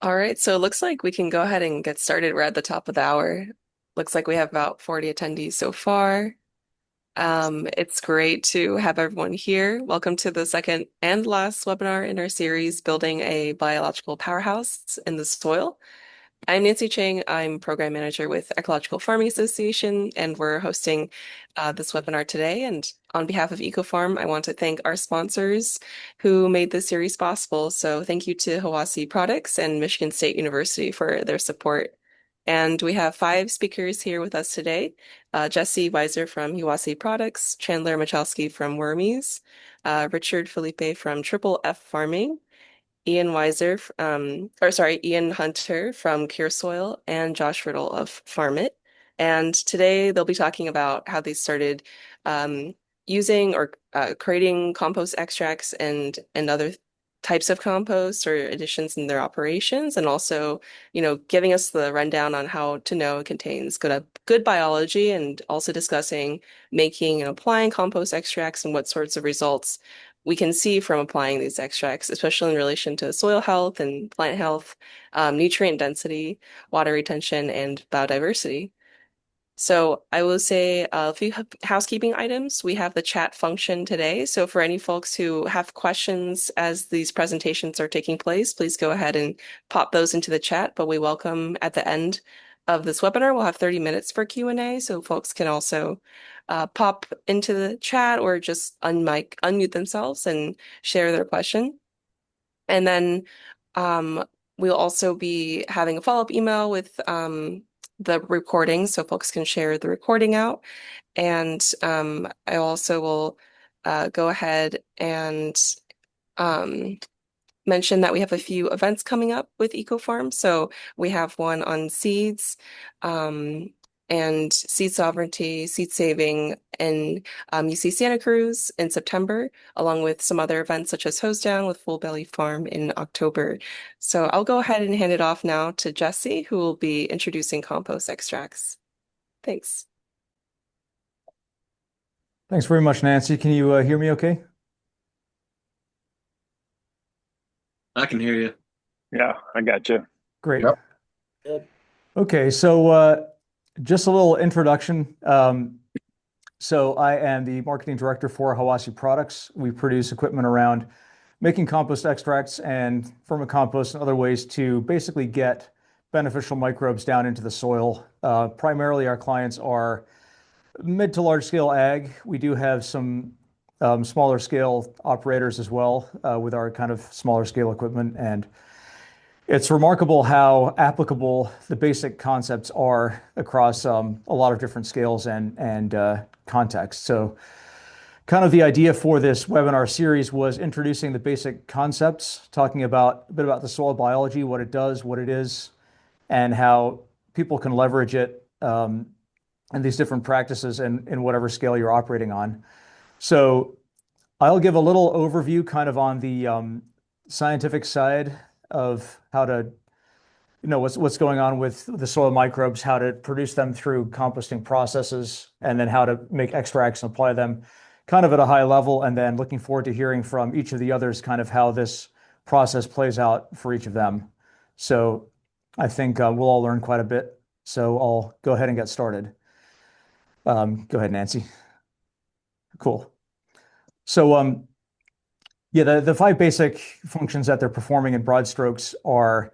All right, so it looks like we can go ahead and get started. We're at the top of the hour. Looks like we have about 40 attendees so far. It's great to have everyone here. Welcome to the second and last webinar in our series, Building a Biological Powerhouse in the Soil. I'm Nancy Chang. I'm program manager with Ecological Farming Association, and we're hosting this webinar today. And on behalf of EcoFarm, I want to thank our sponsors who made this series possible. So thank you to Hawassi Products and Michigan State University for their support. And we have five speakers here with us today. Jesse Weiser from Hawassi Products, Chandler Michalski from Wormies, Richard Felipe from Triple F Farming, Ian Hunter from Cure Soil and Josh Riddle of Farm It. And today they'll be talking about how they started um, using or creating compost extracts and other types of compost or additions in their operations, and also, giving us the rundown on how to know it contains good biology, and also discussing making and applying compost extracts and what sorts of results we can see from applying these extracts, especially in relation to soil health and plant health, nutrient density, water retention, and biodiversity. So I will say a few housekeeping items. We have the chat function today. So for any folks who have questions as these presentations are taking place, please go ahead and pop those into the chat. But we welcome at the end of this webinar, we'll have 30 minutes for Q&A. So folks can also pop into the chat or just unmute themselves and share their question. And then um, we'll also be having a follow-up email with the recording so folks can share the recording out. And I also will go ahead and um, mention that we have a few events coming up with EcoFarm. So we have one on seeds, um, and seed sovereignty, seed saving in UC Santa Cruz in September, along with some other events such as Hose Down with Full Belly Farm in October. So I'll go ahead and hand it off now to Jesse, who will be introducing compost extracts. Thanks. Thanks very much, Nancy. Can you hear me okay? I can hear you. Yeah, I got you. Great. Yep. Okay, so just a little introduction. So I am the marketing director for Hawassi Products. We produce equipment around making compost extracts and vermicompost and other ways to basically get beneficial microbes down into the soil. Primarily, our clients are mid to large scale ag. We do have some smaller scale operators as well with our kind of smaller scale equipment. And it's remarkable how applicable the basic concepts are across a lot of different scales and contexts. So kind of the idea for this webinar series was introducing the basic concepts, talking about a bit about the soil biology, what it does, what it is, and how people can leverage it and these different practices in whatever scale you're operating on. So I'll give a little overview kind of on the scientific side of how to, what's going on with the soil microbes, how to produce them through composting processes, and then how to make extracts and apply them kind of at a high level, and then looking forward to hearing from each of the others kind of how this process plays out for each of them. So I think we'll all learn quite a bit. So I'll go ahead and get started. Go ahead, Nancy. Cool. So, yeah, the five basic functions that they're performing in broad strokes are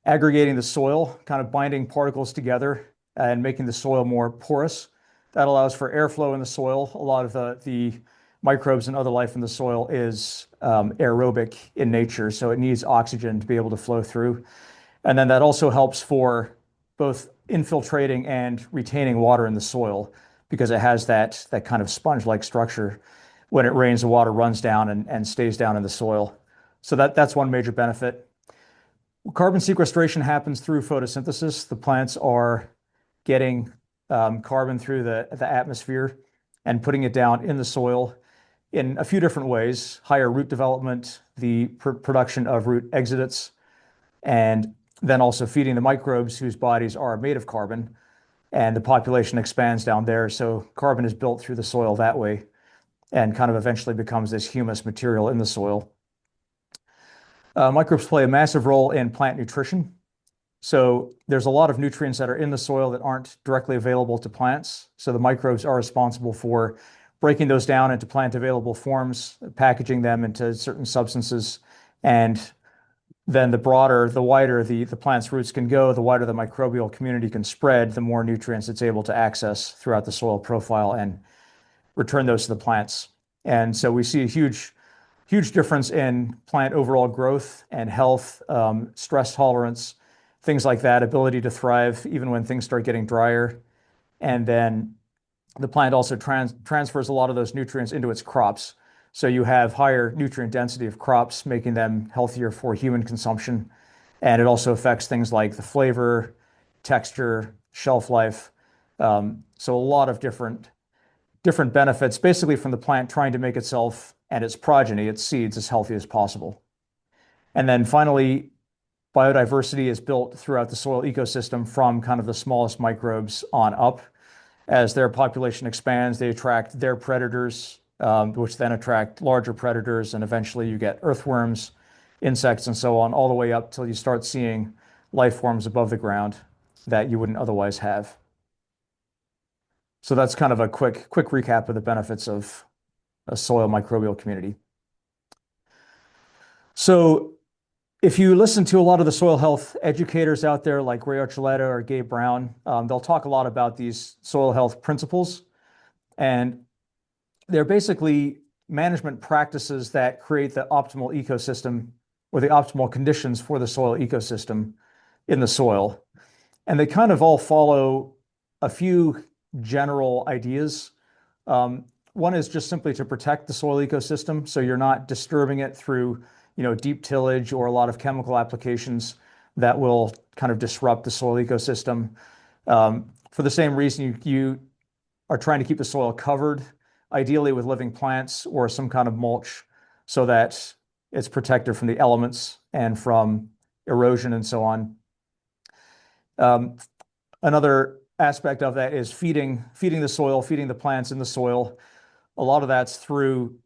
aggregating the soil, kind of binding particles together and making the soil more porous. That allows for airflow in the soil. A lot of the microbes and other life in the soil is aerobic in nature, so it needs oxygen to be able to flow through. And then that also helps for both infiltrating and retaining water in the soil because it has that kind of sponge-like structure. When it rains, the water runs down and stays down in the soil. So that's one major benefit. Carbon sequestration happens through photosynthesis. The plants are getting carbon through the atmosphere and putting it down in the soil in a few different ways: higher root development, the production of root exudates, and then also feeding the microbes whose bodies are made of carbon, and the population expands down there. So carbon is built through the soil that way and kind of eventually becomes this humus material in the soil. Microbes play a massive role in plant nutrition. So there's a lot of nutrients that are in the soil that aren't directly available to plants. So the microbes are responsible for breaking those down into plant available forms, packaging them into certain substances, and then the wider the plant's roots can go, the wider the microbial community can spread, the more nutrients it's able to access throughout the soil profile and return those to the plants. And so we see a huge difference in plant overall growth and health, stress tolerance, things like that, ability to thrive even when things start getting drier. And then the plant also transfers a lot of those nutrients into its crops. So you have higher nutrient density of crops, making them healthier for human consumption. And it also affects things like the flavor, texture, shelf life. So a lot of different benefits, basically from the plant trying to make itself and its progeny, its seeds, as healthy as possible. And then finally, biodiversity is built throughout the soil ecosystem from kind of the smallest microbes on up. As their population expands, they attract their predators, which then attract larger predators, and eventually you get earthworms, insects, and so on, all the way up till you start seeing life forms above the ground that you wouldn't otherwise have. So that's kind of a quick recap of the benefits of a soil microbial community. So if you listen to a lot of the soil health educators out there, like Ray Archuleta or Gabe Brown, they'll talk a lot about these soil health principles. And they're basically management practices that create the optimal ecosystem or the optimal conditions for the soil ecosystem in the soil. And they kind of all follow a few general ideas. One is just simply to protect the soil ecosystem, so you're not disturbing it through, deep tillage or a lot of chemical applications that will kind of disrupt the soil ecosystem. For the same reason, you are trying to keep the soil covered, ideally with living plants or some kind of mulch, so that it's protected from the elements and from erosion and so on. Another aspect of that is feeding the soil, feeding the plants in the soil. A lot of that's through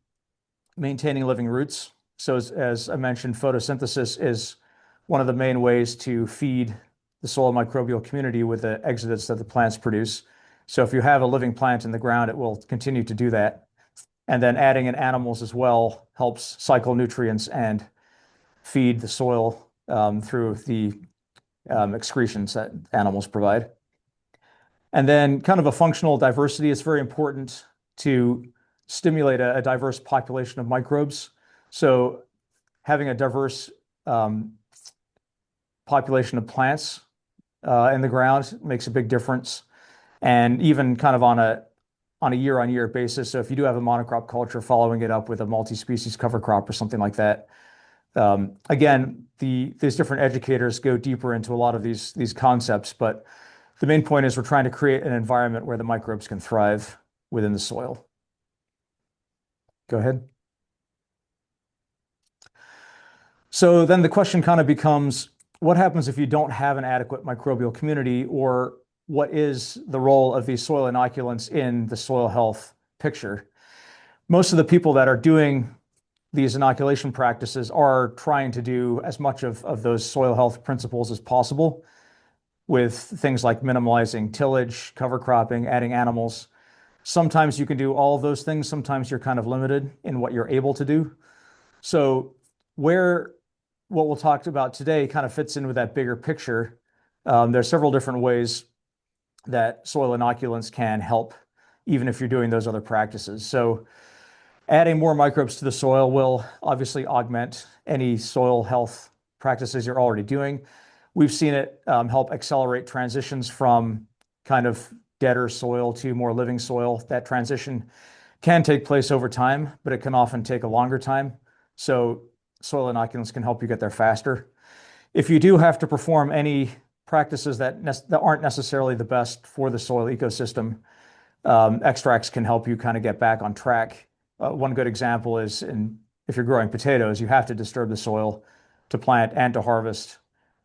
maintaining living roots. So as I mentioned, photosynthesis is one of the main ways to feed the soil microbial community with the exudates that the plants produce. So if you have a living plant in the ground, it will continue to do that. And then adding in animals as well helps cycle nutrients and feed the soil through the excretions that animals provide. And then kind of a functional diversity is very important to stimulate a diverse population of microbes. So having a diverse population of plants in the ground makes a big difference. And even kind of on a year-on-year basis. So if you do have a monocrop culture, following it up with a multi-species cover crop or something like that. Again, these different educators go deeper into a lot of these concepts, but the main point is we're trying to create an environment where the microbes can thrive within the soil. Go ahead. So then the question kind of becomes, what happens if you don't have an adequate microbial community, or what is the role of these soil inoculants in the soil health picture? Most of the people that are doing these inoculation practices are trying to do as much of those soil health principles as possible, with things like minimalizing tillage, cover cropping, adding animals. Sometimes you can do all of those things. Sometimes you're kind of limited in what you're able to do. So what we'll talk about today kind of fits in with that bigger picture. There are several different ways that soil inoculants can help, even if you're doing those other practices. So adding more microbes to the soil will obviously augment any soil health practices you're already doing. We've seen it help accelerate transitions from kind of deader soil to more living soil. That transition can take place over time, but it can often take a longer time. So soil inoculants can help you get there faster. If you do have to perform any practices that aren't necessarily the best for the soil ecosystem, extracts can help you kind of get back on track. One good example is if you're growing potatoes, you have to disturb the soil to plant and to harvest.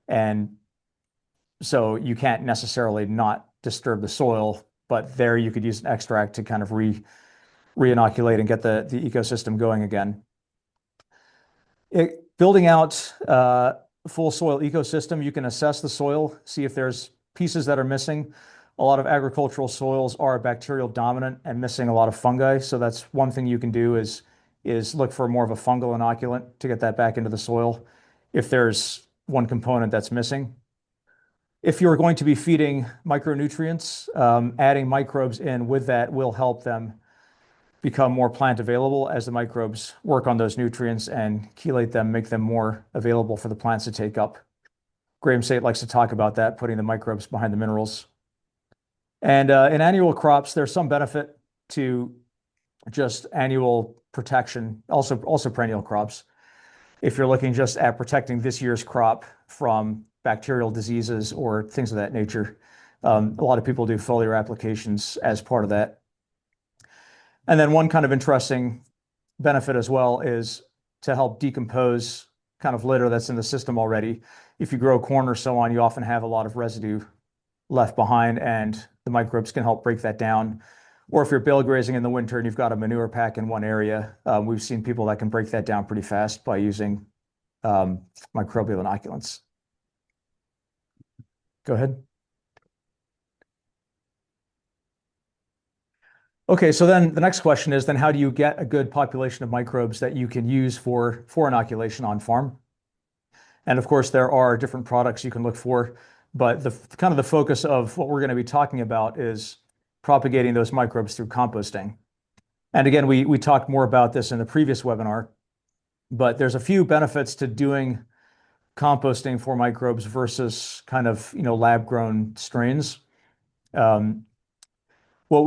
And so you can't necessarily not disturb the soil, but there you could use an extract to kind of re-inoculate and get the ecosystem going again. Building out a full soil ecosystem, you can assess the soil, see if there's pieces that are missing. A lot of agricultural soils are bacterial dominant and missing a lot of fungi. So that's one thing you can do is look for more of a fungal inoculant to get that back into the soil if there's one component that's missing. If you're going to be feeding micronutrients, adding microbes in with that will help them become more plant available as the microbes work on those nutrients and chelate them, make them more available for the plants to take up. Graham State likes to talk about that, putting the microbes behind the minerals. And in annual crops, there's some benefit to just annual protection, also perennial crops. If you're looking just at protecting this year's crop from bacterial diseases or things of that nature, a lot of people do foliar applications as part of that. And then one kind of interesting benefit as well is to help decompose kind of litter that's in the system already. If you grow corn or so on, you often have a lot of residue left behind, and the microbes can help break that down. Or if you're bale grazing in the winter and you've got a manure pack in one area, we've seen people that can break that down pretty fast by using microbial inoculants. Go ahead. Okay, so then the next question is then how do you get a good population of microbes that you can use for inoculation on farm? And of course, there are different products you can look for, but the kind of the focus of what we're going to be talking about is propagating those microbes through composting. And again, we talked more about this in the previous webinar, but there's a few benefits to doing composting for microbes versus kind of lab grown strains. From what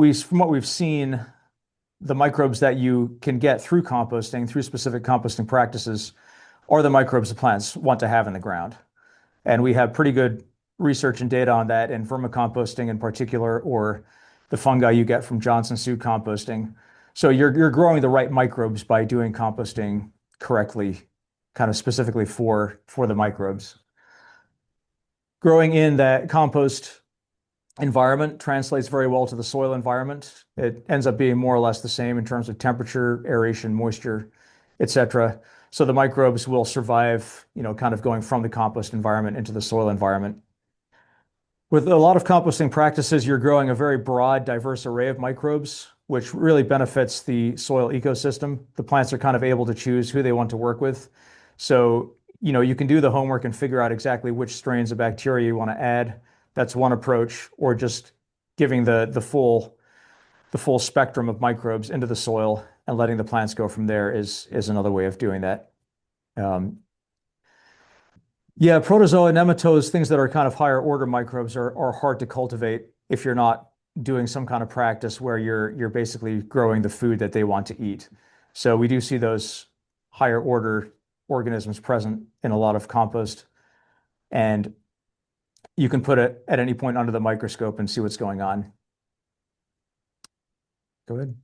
we've seen, the microbes that you can get through composting, through specific composting practices, are the microbes the plants want to have in the ground. And we have pretty good research and data on that in vermicomposting in particular, or the fungi you get from Johnson Su composting. So you're growing the right microbes by doing composting correctly, kind of specifically for the microbes. Growing in that compost environment translates very well to the soil environment. It ends up being more or less the same in terms of temperature, aeration, moisture, etc. So the microbes will survive, kind of going from the compost environment into the soil environment. With a lot of composting practices, you're growing a very broad, diverse array of microbes, which really benefits the soil ecosystem. The plants are kind of able to choose who they want to work with. So, you can do the homework and figure out exactly which strains of bacteria you want to add. That's one approach, or just giving the full spectrum of microbes into the soil and letting the plants go from there is another way of doing that. Yeah, protozoa, nematodes, things that are kind of higher order microbes are hard to cultivate if you're not doing some kind of practice where you're basically growing the food that they want to eat. So we do see those higher order organisms present in a lot of compost, and you can put it at any point under the microscope and see what's going on. Go ahead.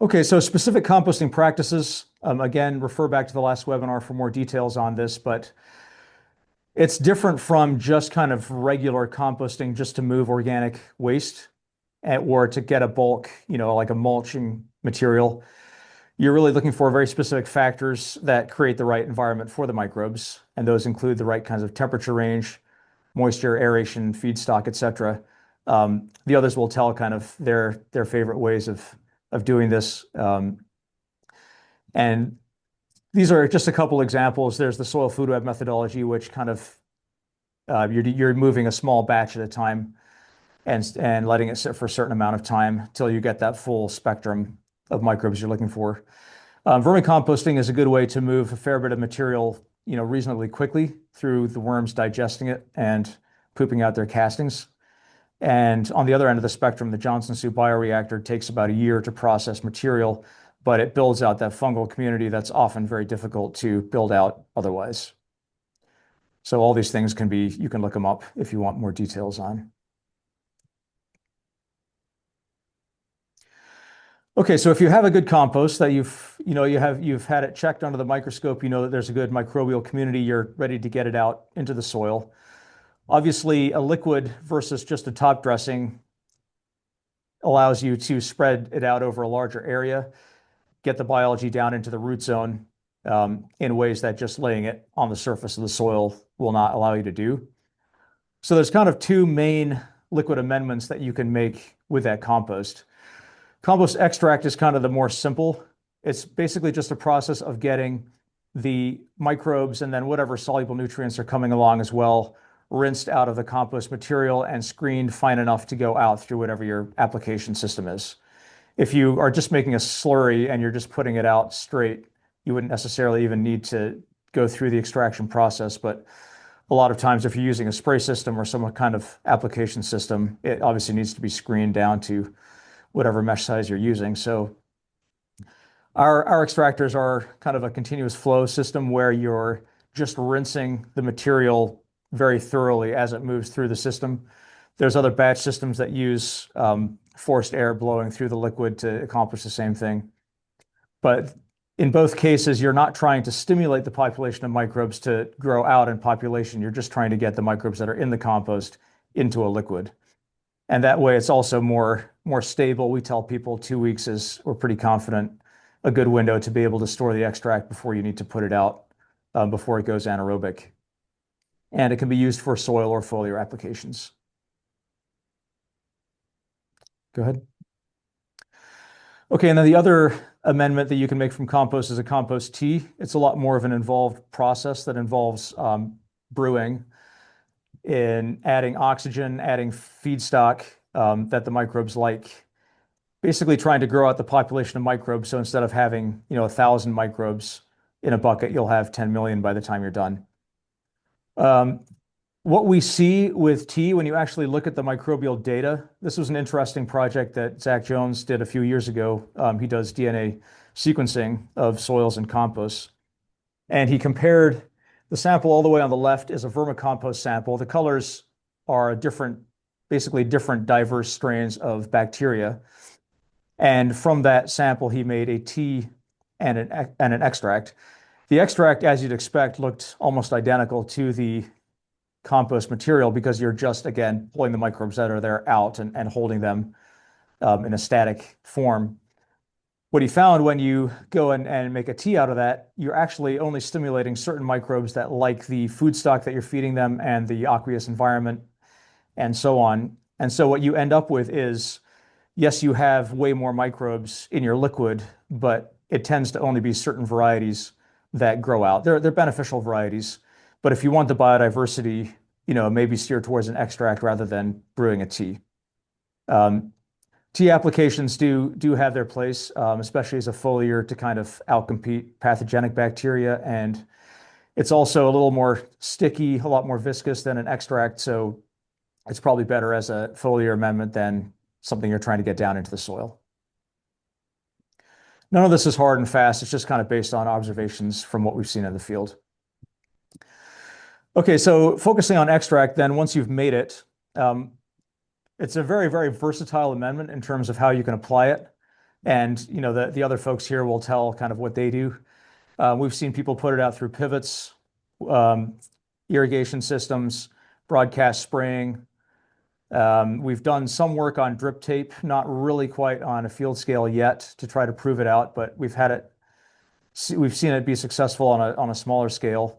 Okay, so specific composting practices, again, refer back to the last webinar for more details on this, but it's different from just kind of regular composting just to move organic waste or to get a bulk, like a mulching material. You're really looking for very specific factors that create the right environment for the microbes, and those include the right kinds of temperature range, moisture, aeration, feedstock, etc. The others will tell kind of their favorite ways of doing this. And these are just a couple examples. There's the soil food web methodology, which kind of you're moving a small batch at a time and letting it sit for a certain amount of time till you get that full spectrum of microbes you're looking for. Vermicomposting is a good way to move a fair bit of material, reasonably quickly through the worms digesting it and pooping out their castings. And on the other end of the spectrum, the Johnson Su bioreactor takes about a year to process material, but it builds out that fungal community that's often very difficult to build out otherwise. So all these things you can look them up if you want more details on. Okay, so if you have a good compost that you've had it checked under the microscope, that there's a good microbial community, you're ready to get it out into the soil. Obviously, a liquid versus just a top dressing, allows you to spread it out over a larger area, get the biology down into the root zone in ways that just laying it on the surface of the soil will not allow you to do. So there's kind of two main liquid amendments that you can make with that compost. Compost extract is kind of the more simple. It's basically just a process of getting the microbes and then whatever soluble nutrients are coming along as well, rinsed out of the compost material and screened fine enough to go out through whatever your application system is. If you are just making a slurry and you're just putting it out straight, you wouldn't necessarily even need to go through the extraction process. But a lot of times, if you're using a spray system or some kind of application system, it obviously needs to be screened down to whatever mesh size you're using. So our extractors are kind of a continuous flow system where you're just rinsing the material very thoroughly as it moves through the system. There's other batch systems that use forced air blowing through the liquid to accomplish the same thing. But in both cases, you're not trying to stimulate the population of microbes to grow out in population. You're just trying to get the microbes that are in the compost into a liquid. And that way it's also more stable. We tell people 2 weeks is, we're pretty confident, a good window to be able to store the extract before you need to put it out, before it goes anaerobic. And it can be used for soil or foliar applications. Go ahead. Okay, and then the other amendment that you can make from compost is a compost tea. It's a lot more of an involved process that involves brewing in adding oxygen, adding feedstock that the microbes like, basically trying to grow out the population of microbes. So instead of having 1,000 microbes in a bucket, you'll have 10 million by the time you're done. What we see with tea, when you actually look at the microbial data, this was an interesting project that Zach Jones did a few years ago. He does DNA sequencing of soils and composts. And he compared the sample all the way on the left is a vermicompost sample. The colors are basically different diverse strains of bacteria. And from that sample, he made a tea and an extract. The extract, as you'd expect, looked almost identical to the compost material because you're just, again, pulling the microbes that are there out and holding them in a static form. What he found when you go and make a tea out of that, you're actually only stimulating certain microbes that like the food stock that you're feeding them and the aqueous environment and so on. And so what you end up with is, yes, you have way more microbes in your liquid, but it tends to only be certain varieties that grow out. They're beneficial varieties. But if you want the biodiversity, maybe steer towards an extract rather than brewing a tea. Tea applications do have their place, especially as a foliar to kind of outcompete pathogenic bacteria. And it's also a little more sticky, a lot more viscous than an extract. So it's probably better as a foliar amendment than something you're trying to get down into the soil. None of this is hard and fast. It's just kind of based on observations from what we've seen in the field. Okay, so focusing on extract, then once you've made it, it's a very, very versatile amendment in terms of how you can apply it. And the other folks here will tell kind of what they do. We've seen people put it out through pivots, irrigation systems, broadcast spraying. We've done some work on drip tape, not really quite on a field scale yet to try to prove it out, but we've seen it be successful on a smaller scale.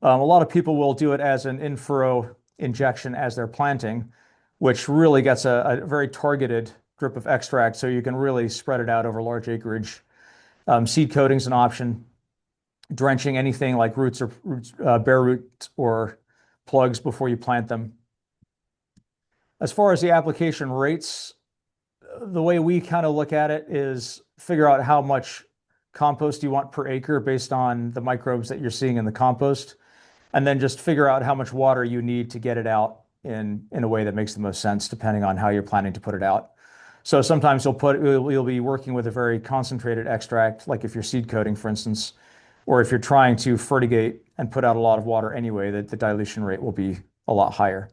A lot of people will do it as an in-furrow injection as they're planting, which really gets a very targeted drip of extract, so you can really spread it out over large acreage. Seed coating is an option. Drenching anything like roots or bare root or plugs before you plant them. As far as the application rates, the way we kind of look at it is figure out how much compost you want per acre based on the microbes that you're seeing in the compost, and then just figure out how much water you need to get it out in a way that makes the most sense depending on how you're planning to put it out. So sometimes you'll be working with a very concentrated extract, like if you're seed coating, for instance, or if you're trying to fertigate and put out a lot of water anyway, that the dilution rate will be a lot higher.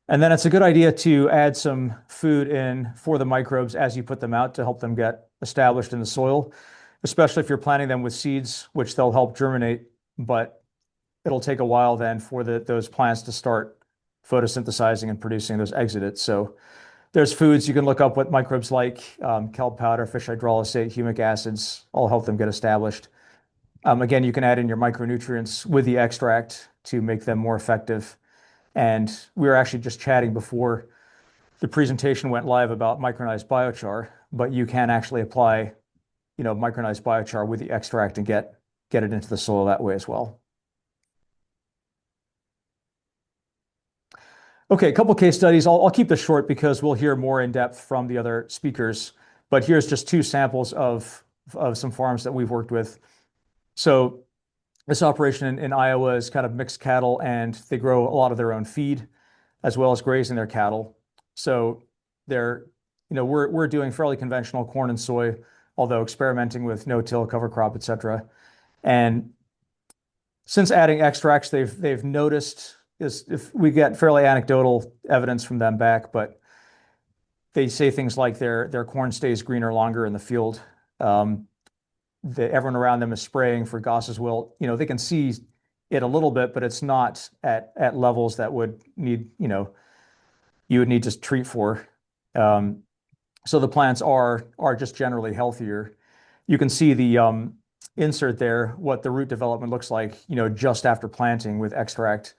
And then it's a good idea to add some food in for the microbes as you put them out to help them get established in the soil, especially if you're planting them with seeds, which they'll help germinate, but it'll take a while then for those plants to start photosynthesizing and producing those exudates. So there's foods you can look up what microbes like, kelp powder, fish hydrolysate, humic acids, all help them get established. Again, you can add in your micronutrients with the extract to make them more effective. And we were actually just chatting before the presentation went live about micronized biochar, but you can actually apply, micronized biochar with the extract and get it into the soil that way as well. Okay, a couple case studies. I'll keep this short because we'll hear more in depth from the other speakers. But here's just two samples of some farms that we've worked with. So this operation in Iowa is kind of mixed cattle, and they grow a lot of their own feed as well as grazing their cattle. So we're doing fairly conventional corn and soy, although experimenting with no-till, cover crop, etc. And since adding extracts, they've noticed is if we get fairly anecdotal evidence from them back, but they say things like their corn stays greener longer in the field. Everyone around them is spraying for Gauss's wilt. They can see it a little bit, but it's not at levels that would need, you would need to treat for. So the plants are just generally healthier. You can see the insert there, what the root development looks like, just after planting with extract,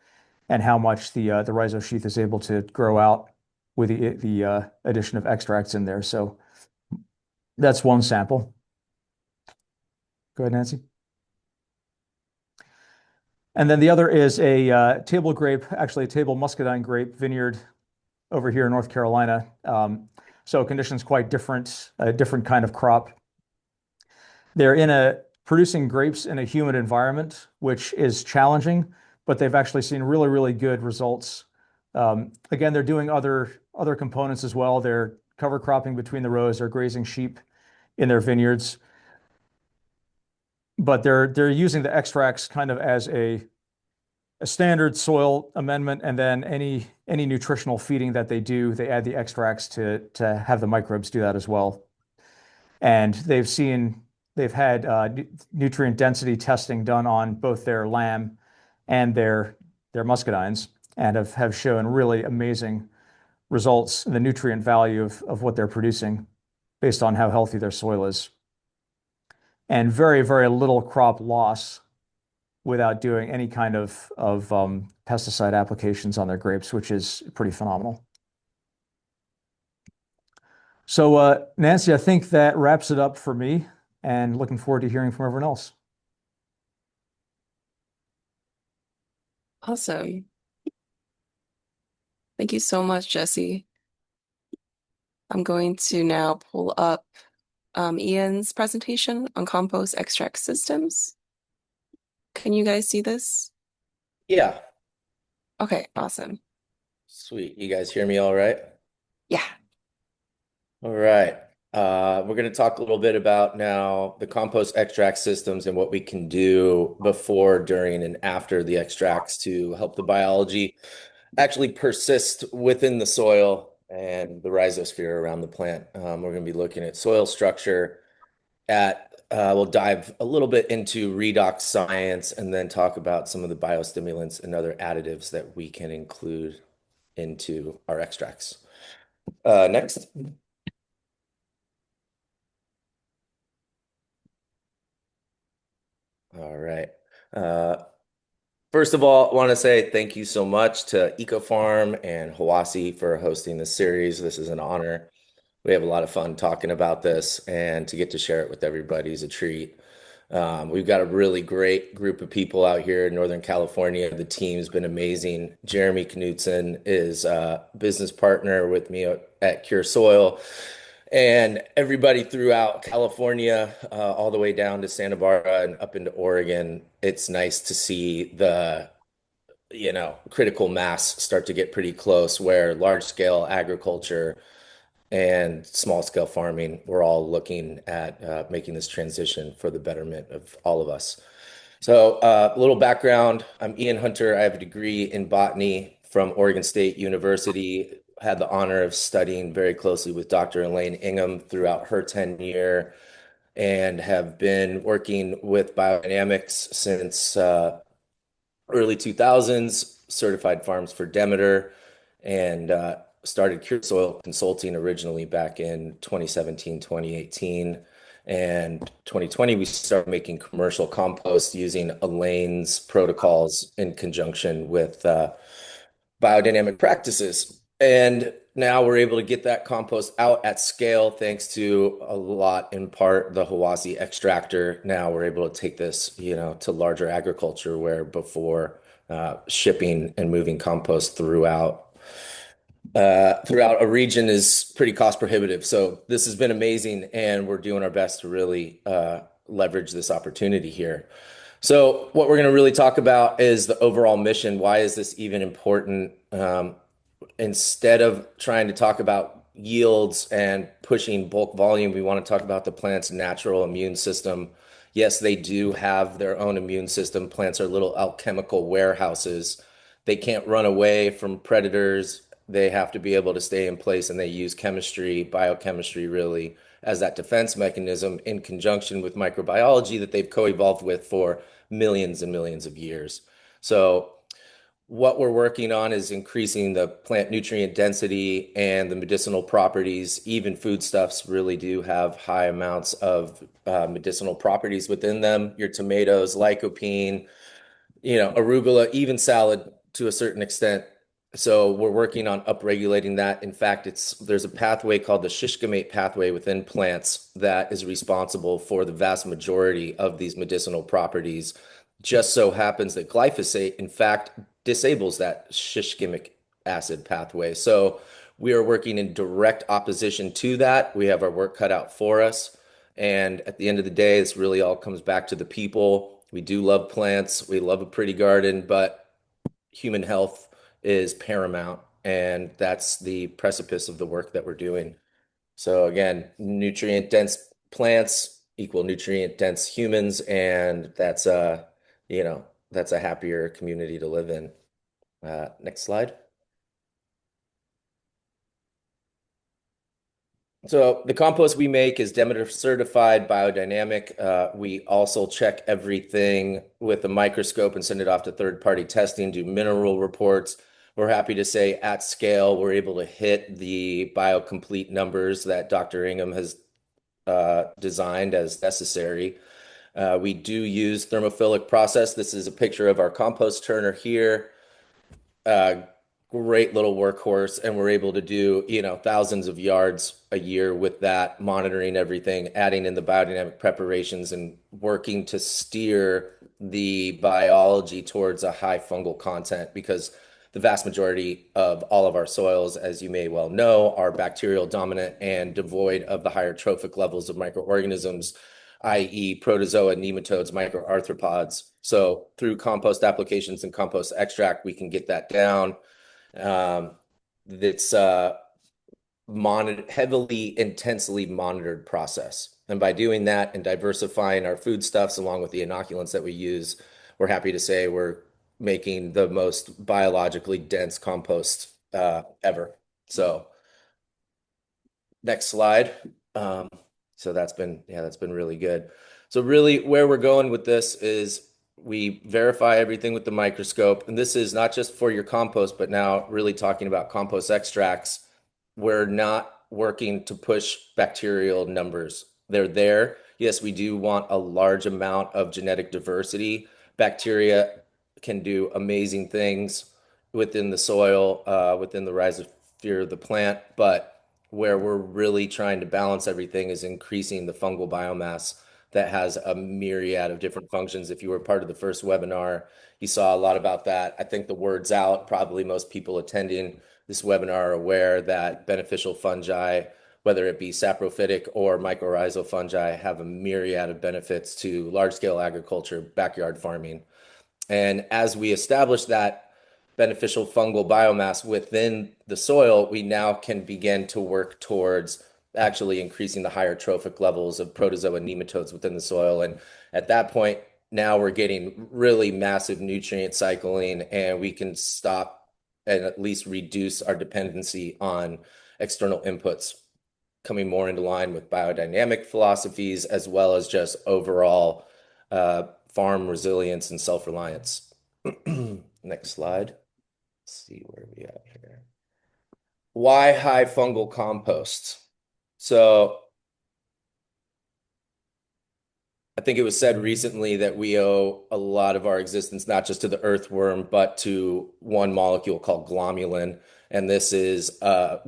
and how much the rhizosheath is able to grow out with the addition of extracts in there. So that's one sample. Go ahead, Nancy. And then the other is a table grape, actually a table muscadine grape vineyard over here in North Carolina. So conditions quite different, a different kind of crop. They're producing grapes in a humid environment, which is challenging, but they've actually seen really, really good results. Again, they're doing other components as well. They're cover cropping between the rows. They're grazing sheep in their vineyards, but they're using the extracts kind of as a standard soil amendment, and then any nutritional feeding that they do, they add the extracts to have the microbes do that as well. And they've had nutrient density testing done on both their lamb and their muscadines, and have shown really amazing results in the nutrient value of what they're producing based on how healthy their soil is. And very, very little crop loss without doing any kind of pesticide applications on their grapes, which is pretty phenomenal. So Nancy, I think that wraps it up for me, and looking forward to hearing from everyone else. Awesome. Thank you so much, Jesse. I'm going to now pull up Ian's presentation on compost extract systems. Can you guys see this? Yeah, Okay, awesome. sweet. You guys hear me all right? Yeah. All right. We're going to talk a little bit about now the compost extract systems and what we can do before, during, and after the extracts to help the biology actually persist within the soil and the rhizosphere around the plant. We're going to be looking at soil structure, we'll dive a little bit into redox science, and then talk about some of the biostimulants and other additives that we can include into our extracts. Next. All right. First of all, I want to say thank you so much to EcoFarm and Hawassi for hosting this series. This is an honor. We have a lot of fun talking about this, and to get to share it with everybody is a treat. We've got a really great group of people out here in Northern California. The team's been amazing. Jeremy Knudsen is a business partner with me at Cure Soil. And everybody throughout California, all the way down to Santa Barbara and up into Oregon, it's nice to see the, critical mass start to get pretty close, where large scale agriculture and small scale farming, we're all looking at making this transition for the betterment of all of us. So a little background, I'm Ian Hunter. I have a degree in botany from Oregon State University. Had the honor of studying very closely with Dr. Elaine Ingham throughout her tenure, and have been working with biodynamics since early 2000s, certified farms for Demeter, and started Cure Soil Consulting originally back in 2017, 2018. And 2020, we started making commercial compost using Elaine's protocols in conjunction with biodynamic practices. And now we're able to get that compost out at scale thanks to a lot, in part, the Hawassi extractor. Now we're able to take this, to larger agriculture where before shipping and moving compost throughout a region is pretty cost prohibitive. So this has been amazing, and we're doing our best to really leverage this opportunity here. So what we're going to really talk about is the overall mission. Why is this even important? Instead of trying to talk about yields and pushing bulk volume, we want to talk about the plant's natural immune system. Yes, they do have their own immune system. Plants are little alchemical warehouses. They can't run away from predators. They have to be able to stay in place, and they use chemistry, biochemistry really, as that defense mechanism in conjunction with microbiology that they've co-evolved with for millions and millions of years. So what we're working on is increasing the plant nutrient density and the medicinal properties. Even foodstuffs really do have high amounts of medicinal properties within them. Your tomatoes, lycopene, arugula, even salad to a certain extent. So we're working on upregulating that. In fact, there's a pathway called the shishkamate pathway within plants that is responsible for the vast majority of these medicinal properties. Just so happens that glyphosate, in fact, disables that shishkamic acid pathway. So we are working in direct opposition to that. We have our work cut out for us. And at the end of the day, this really all comes back to the people. We do love plants. We love a pretty garden, but human health is paramount. And that's the precipice of the work that we're doing. So again, nutrient dense plants equal nutrient dense humans. And that's that's a happier community to live in. Next slide. So the compost we make is Demeter certified, biodynamic. We also check everything with a microscope and send it off to third-party testing, do mineral reports. We're happy to say at scale, we're able to hit the biocomplete numbers that Dr. Ingham has designed as necessary. We do use thermophilic process. This is a picture of our compost turner here. Great little workhorse, and we're able to do thousands of yards a year with that, monitoring everything, adding in the biodynamic preparations, and working to steer the biology towards a high fungal content, because the vast majority of all of our soils, as you may well know, are bacterial dominant and devoid of the higher trophic levels of microorganisms, i.e. protozoa, nematodes, microarthropods. So through compost applications and compost extract, we can get that down. It's heavily, intensely monitored process. And by doing that and diversifying our foodstuffs along with the inoculants that we use, we're happy to say we're making the most biologically dense compost ever. So next slide. So that's been really good. So really where we're going with this is we verify everything with the microscope. And this is not just for your compost, but now really talking about compost extracts. We're not working to push bacterial numbers. They're there. Yes, we do want a large amount of genetic diversity. Bacteria can do amazing things within the soil, within the rhizosphere of the plant, but where we're really trying to balance everything is increasing the fungal biomass that has a myriad of different functions. If you were part of the first webinar, you saw a lot about that. I think the word's out. Probably most people attending this webinar are aware that beneficial fungi, whether it be saprophytic or mycorrhizal fungi, have a myriad of benefits to large-scale agriculture, backyard farming. And as we establish that beneficial fungal biomass within the soil, we now can begin to work towards actually increasing the higher trophic levels of protozoa and nematodes within the soil. And at that point, now we're getting really massive nutrient cycling, and we can stop and at least reduce our dependency on external inputs, coming more into line with biodynamic philosophies, as well as just overall farm resilience and self-reliance. Next slide. Let's see where we at here. why high fungal compost? So I think it was said recently that we owe a lot of our existence not just to the earthworm, but to one molecule called glomalin. And this is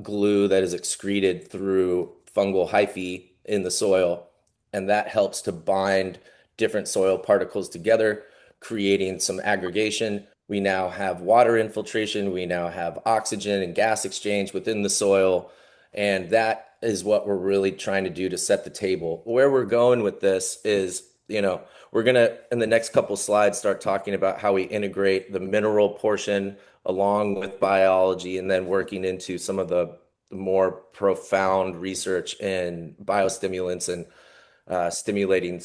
glue that is excreted through fungal hyphae in the soil. And that helps to bind different soil particles together, creating some aggregation. We now have water infiltration. We now have oxygen and gas exchange within the soil. And that is what we're really trying to do to set the table. Where we're going with this is, we're going to, in the next couple slides, start talking about how we integrate the mineral portion along with biology and then working into some of the more profound research in biostimulants and stimulating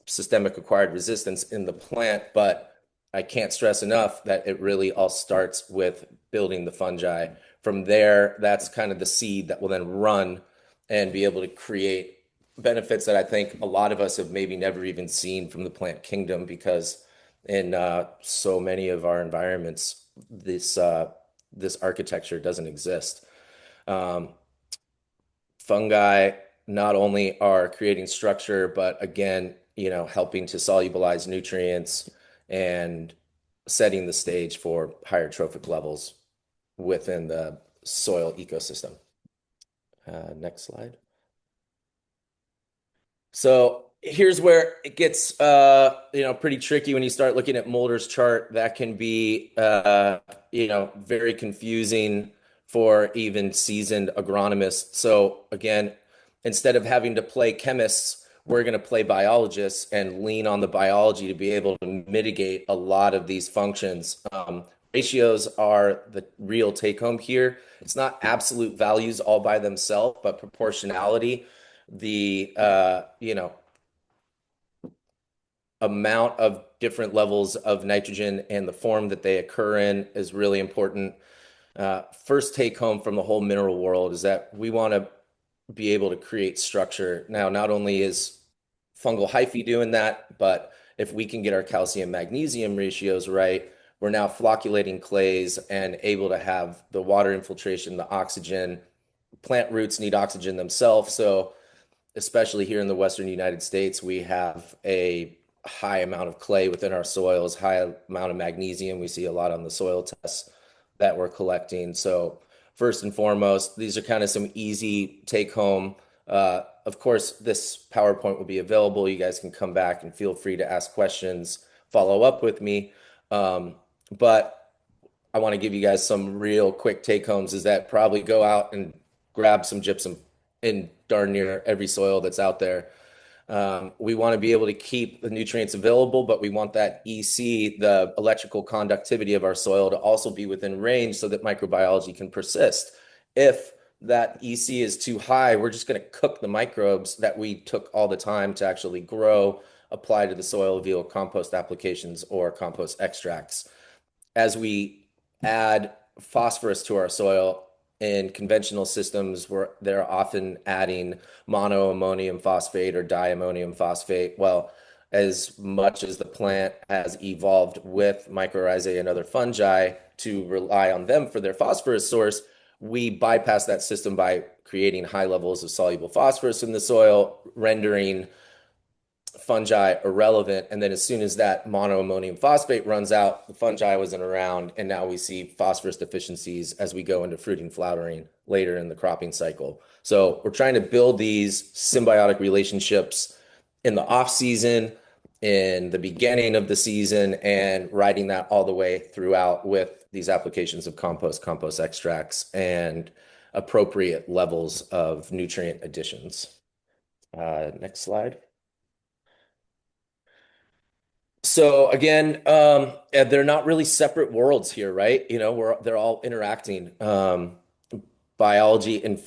systemic acquired resistance in the plant. But I can't stress enough that it really all starts with building the fungi. From there, that's kind of the seed that will then run and be able to create benefits that I think a lot of us have maybe never even seen from the plant kingdom, because in so many of our environments, this architecture doesn't exist. Um, Fungi not only are creating structure, but again, helping to solubilize nutrients and setting the stage for higher trophic levels within the soil ecosystem. Next slide. So here's where it gets pretty tricky when you start looking at Mulder's chart. That can be very confusing for even seasoned agronomists. So again, instead of having to play chemists, we're going to play biologists and lean on the biology to be able to mitigate a lot of these functions. Ratios are the real take home here. It's not absolute values all by themselves, but proportionality, the amount of different levels of nitrogen and the form that they occur in is really important. First take home from the whole mineral world is that we want to be able to create structure. Now, not only is fungal hyphae doing that, but if we can get our calcium magnesium ratios right, we're now flocculating clays and able to have the water infiltration, the oxygen. Plant roots need oxygen themselves. So especially here in the Western United States, we have a high amount of clay within our soils, high amount of magnesium. We see a lot on the soil tests that we're collecting. So first and foremost, these are kind of some easy take home. Of course, this PowerPoint will be available. You guys can come back and feel free to ask questions, follow up with me. But I want to give you guys some real quick take homes, is that probably go out and grab some gypsum in darn near every soil that's out there. We want to be able to keep the nutrients available, but we want that EC, the electrical conductivity of our soil, to also be within range so that microbiology can persist. If that EC is too high, we're just going to cook the microbes that we took all the time to actually grow, apply to the soil via compost applications or compost extracts. As we add phosphorus to our soil in conventional systems, where they're often adding monoammonium phosphate or diammonium phosphate. Well, as much as the plant has evolved with mycorrhizae and other fungi to rely on them for their phosphorus source, we bypass that system by creating high levels of soluble phosphorus in the soil, rendering fungi irrelevant. And then as soon as that monoammonium phosphate runs out, the fungi wasn't around, and now we see phosphorus deficiencies as we go into fruiting, flowering later in the cropping cycle. So we're trying to build these symbiotic relationships in the off season, in the beginning of the season, and riding that all the way throughout with these applications of compost extracts, and appropriate levels of nutrient additions. Next slide. So again, they're not really separate worlds here, right? They're all interacting. Biology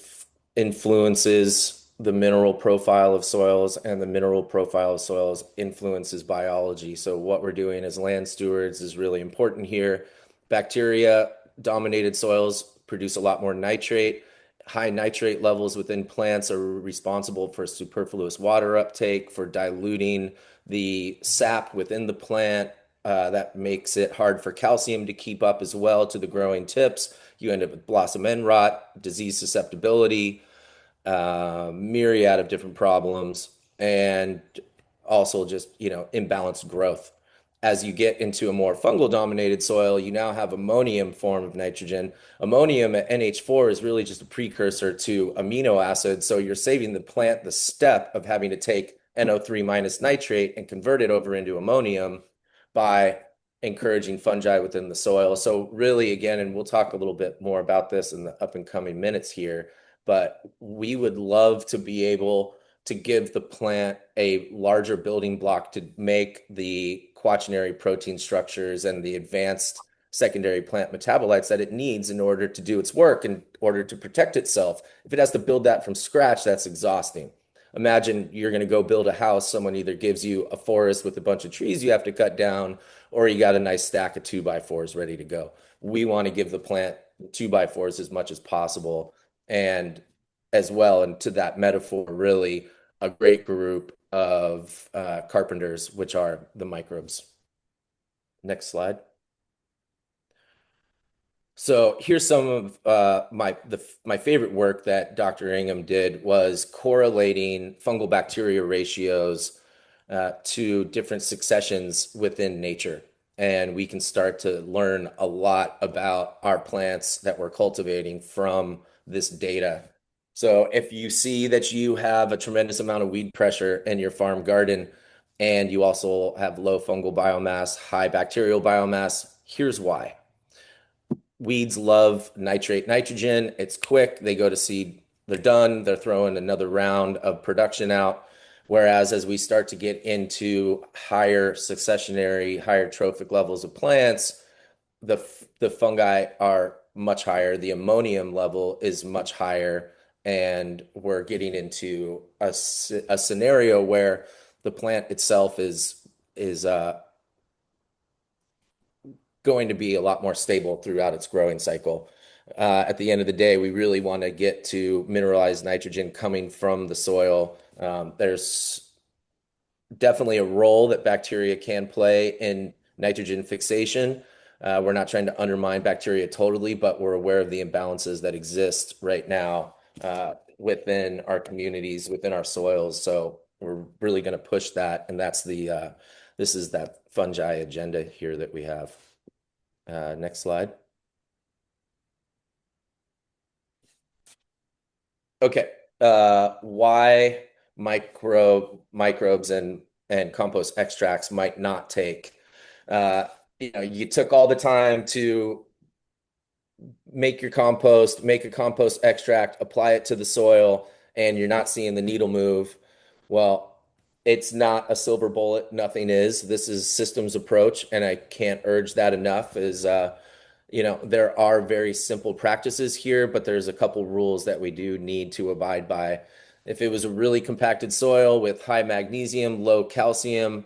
influences the mineral profile of soils, and the mineral profile of soils influences biology. So what we're doing as land stewards is really important here. Bacteria dominated soils produce a lot more nitrate. High nitrate levels within plants are responsible for superfluous water uptake, for diluting the sap within the plant, that makes it hard for calcium to keep up as well to the growing tips. You end up with blossom end rot, disease susceptibility, myriad of different problems, and also just, imbalanced growth. As you get into a more fungal dominated soil, you now have ammonium form of nitrogen. Ammonium at NH4 is really just a precursor to amino acids. So you're saving the plant the step of having to take NO3 minus nitrate and convert it over into ammonium by encouraging fungi within the soil. So really, again, and we'll talk a little bit more about this in the up and coming minutes here, but we would love to be able to give the plant a larger building block to make the quaternary protein structures and the advanced secondary plant metabolites that it needs in order to do its work, in order to protect itself. If it has to build that from scratch, that's exhausting. Imagine you're going to go build a house. Someone either gives you a forest with a bunch of trees you have to cut down, or you got a nice stack of 2x4s ready to go. We want to give the plant 2x4s as much as possible. And as well, and to that metaphor, really a great group of carpenters, which are the microbes. Next slide. So here's some of my favorite work that Dr. Ingham did was correlating fungal bacteria ratios to different successions within nature. And we can start to learn a lot about our plants that we're cultivating from this data. So if you see that you have a tremendous amount of weed pressure in your farm garden, and you also have low fungal biomass, high bacterial biomass, here's why. Weeds love nitrate nitrogen. It's quick. They go to seed. They're done. They're throwing another round of production out. Whereas as we start to get into higher successionary, higher trophic levels of plants, the fungi are much higher. The ammonium level is much higher. And we're getting into a scenario where the plant itself is going to be a lot more stable throughout its growing cycle. At the end of the day, we really want to get to mineralized nitrogen coming from the soil. There's definitely a role that bacteria can play in nitrogen fixation. We're not trying to undermine bacteria totally, but we're aware of the imbalances that exist right now within our communities, within our soils. So we're really going to push that, and that's this is that fungi agenda here that we have. Next slide. Okay, why microbes and compost extracts might not take. You took all the time to make your compost, make a compost extract, apply it to the soil, and you're not seeing the needle move. Well, it's not a silver bullet. Nothing is. This is systems approach, and I can't urge that enough. There are very simple practices here, but there's a couple rules that we do need to abide by. If it was a really compacted soil with high magnesium, low calcium,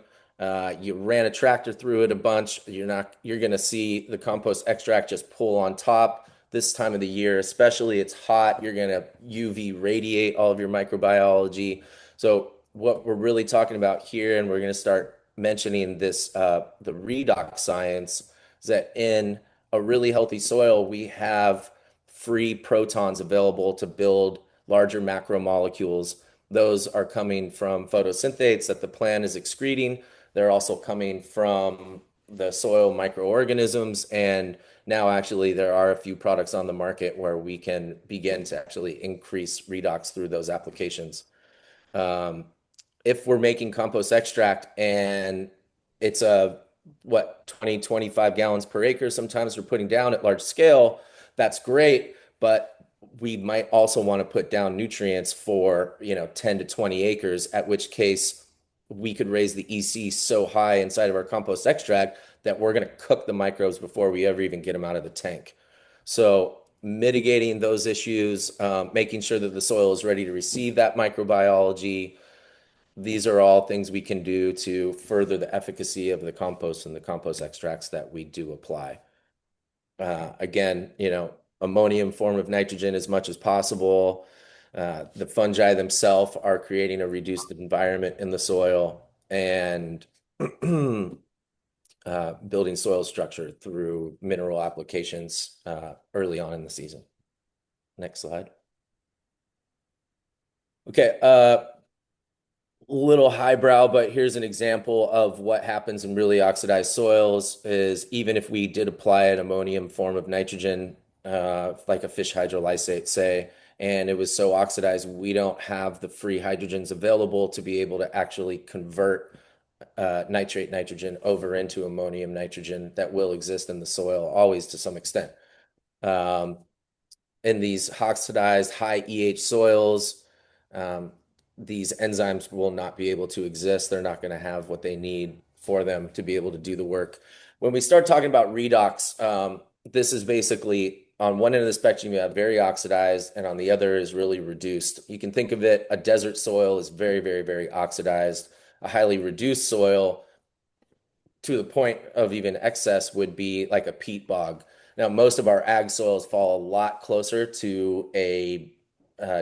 you ran a tractor through it a bunch, you're going to see the compost extract just pull on top. This time of the year, especially, it's hot. You're going to UV radiate all of your microbiology. So what we're really talking about here, and we're going to start mentioning this, the redox science, is that in a really healthy soil, we have free protons available to build larger macromolecules. Those are coming from photosynthates that the plant is excreting. They're also coming from the soil microorganisms. And now actually there are a few products on the market where we can begin to actually increase redox through those applications. If we're making compost extract and it's 20, 25 gallons per acre, sometimes we're putting down at large scale, that's great, but we might also want to put down nutrients for 10 to 20 acres, at which case we could raise the EC so high inside of our compost extract that we're going to cook the microbes before we ever even get them out of the tank. So mitigating those issues, making sure that the soil is ready to receive that microbiology, these are all things we can do to further the efficacy of the compost and the compost extracts that we do apply. Again, ammonium form of nitrogen as much as possible. The fungi themselves are creating a reduced environment in the soil. And building soil structure through mineral applications early on in the season. Next slide. Okay, little highbrow, but here's an example of what happens in really oxidized soils is even if we did apply an ammonium form of nitrogen, like a fish hydrolysate, say, and it was so oxidized, we don't have the free hydrogens available to be able to actually convert nitrate nitrogen over into ammonium nitrogen that will exist in the soil always to some extent. In these oxidized high EH soils, these enzymes will not be able to exist. They're not going to have what they need for them to be able to do the work. When we start talking about redox, this is basically on one end of the spectrum, you have very oxidized, and on the other is really reduced. You can think of it, a desert soil is very, very, very oxidized. A highly reduced soil to the point of even excess would be like a peat bog. Now, most of our ag soils fall a lot closer to a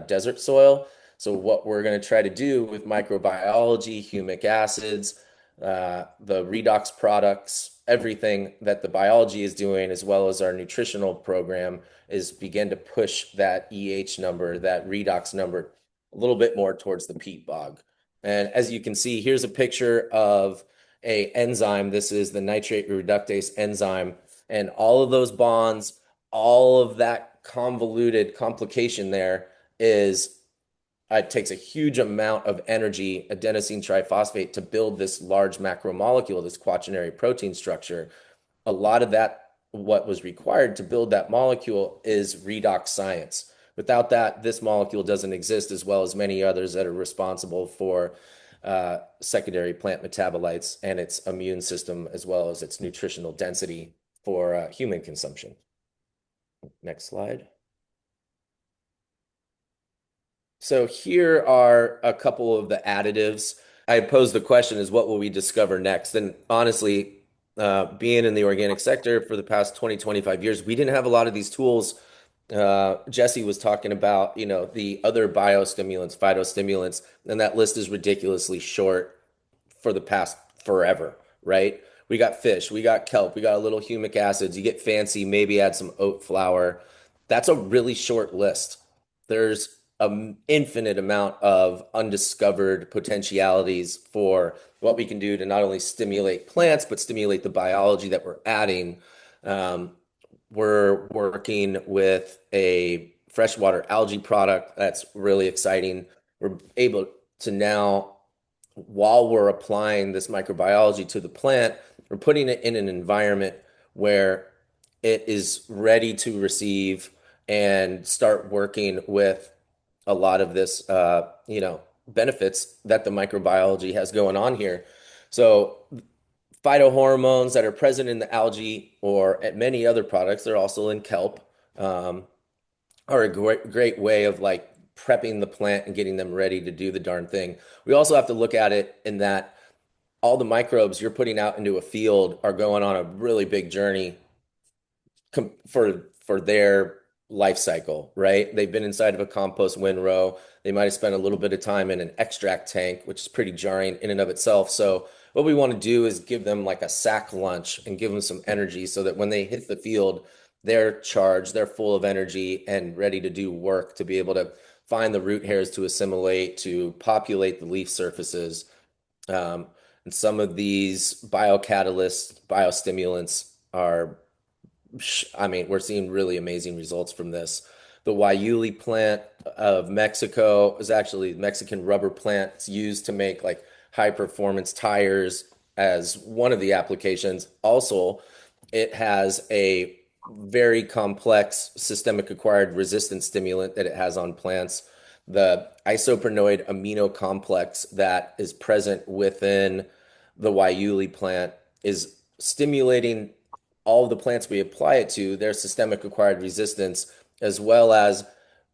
desert soil. So what we're going to try to do with microbiology, humic acids, the redox products, everything that the biology is doing, as well as our nutritional program, is begin to push that EH number, that redox number, a little bit more towards the peat bog. And as you can see, here's a picture of a enzyme. This is the nitrate reductase enzyme, and all of those bonds, all of that convoluted complication there is it takes a huge amount of energy, adenosine triphosphate, to build this large macromolecule, this quaternary protein structure. A lot of that, what was required to build that molecule, is redox science. Without that, this molecule doesn't exist, as well as many others that are responsible for secondary plant metabolites and its immune system, as well as its nutritional density for human consumption. Next slide. So here are a couple of the additives. I posed the question is, what will we discover next? And honestly, being in the organic sector for the past 20, 25 years, we didn't have a lot of these tools. Jesse was talking about, the other biostimulants, phytostimulants, and that list is ridiculously short for the past forever, right? We got fish, we got kelp, we got a little humic acids. You get fancy, maybe add some oat flour. That's a really short list. There's an infinite amount of undiscovered potentialities for what we can do to not only stimulate plants, but stimulate the biology that we're adding. We're working with a freshwater algae product that's really exciting. We're able to now, while we're applying this microbiology to the plant, we're putting it in an environment where it is ready to receive and start working with a lot of this, benefits that the microbiology has going on here. So phytohormones that are present in the algae or at many other products, they're also in kelp, are a great way of like prepping the plant and getting them ready to do the darn thing. We also have to look at it in that all the microbes you're putting out into a field are going on a really big journey for their life cycle, right? They've been inside of a compost windrow. They might have spent a little bit of time in an extract tank, which is pretty jarring in and of itself. So what we want to do is give them like a sack lunch and give them some energy so that when they hit the field, they're charged, they're full of energy and ready to do work, to be able to find the root hairs to assimilate, to populate the leaf surfaces. And some of these biocatalysts, biostimulants are, we're seeing really amazing results from this. The Wayuli plant of Mexico is actually a Mexican rubber plant. It's used to make like high performance tires as one of the applications. Also, it has a very complex systemic acquired resistance stimulant that it has on plants. The isoprenoid amino complex that is present within the Wayuli plant is stimulating all of the plants we apply it to, their systemic acquired resistance, as well as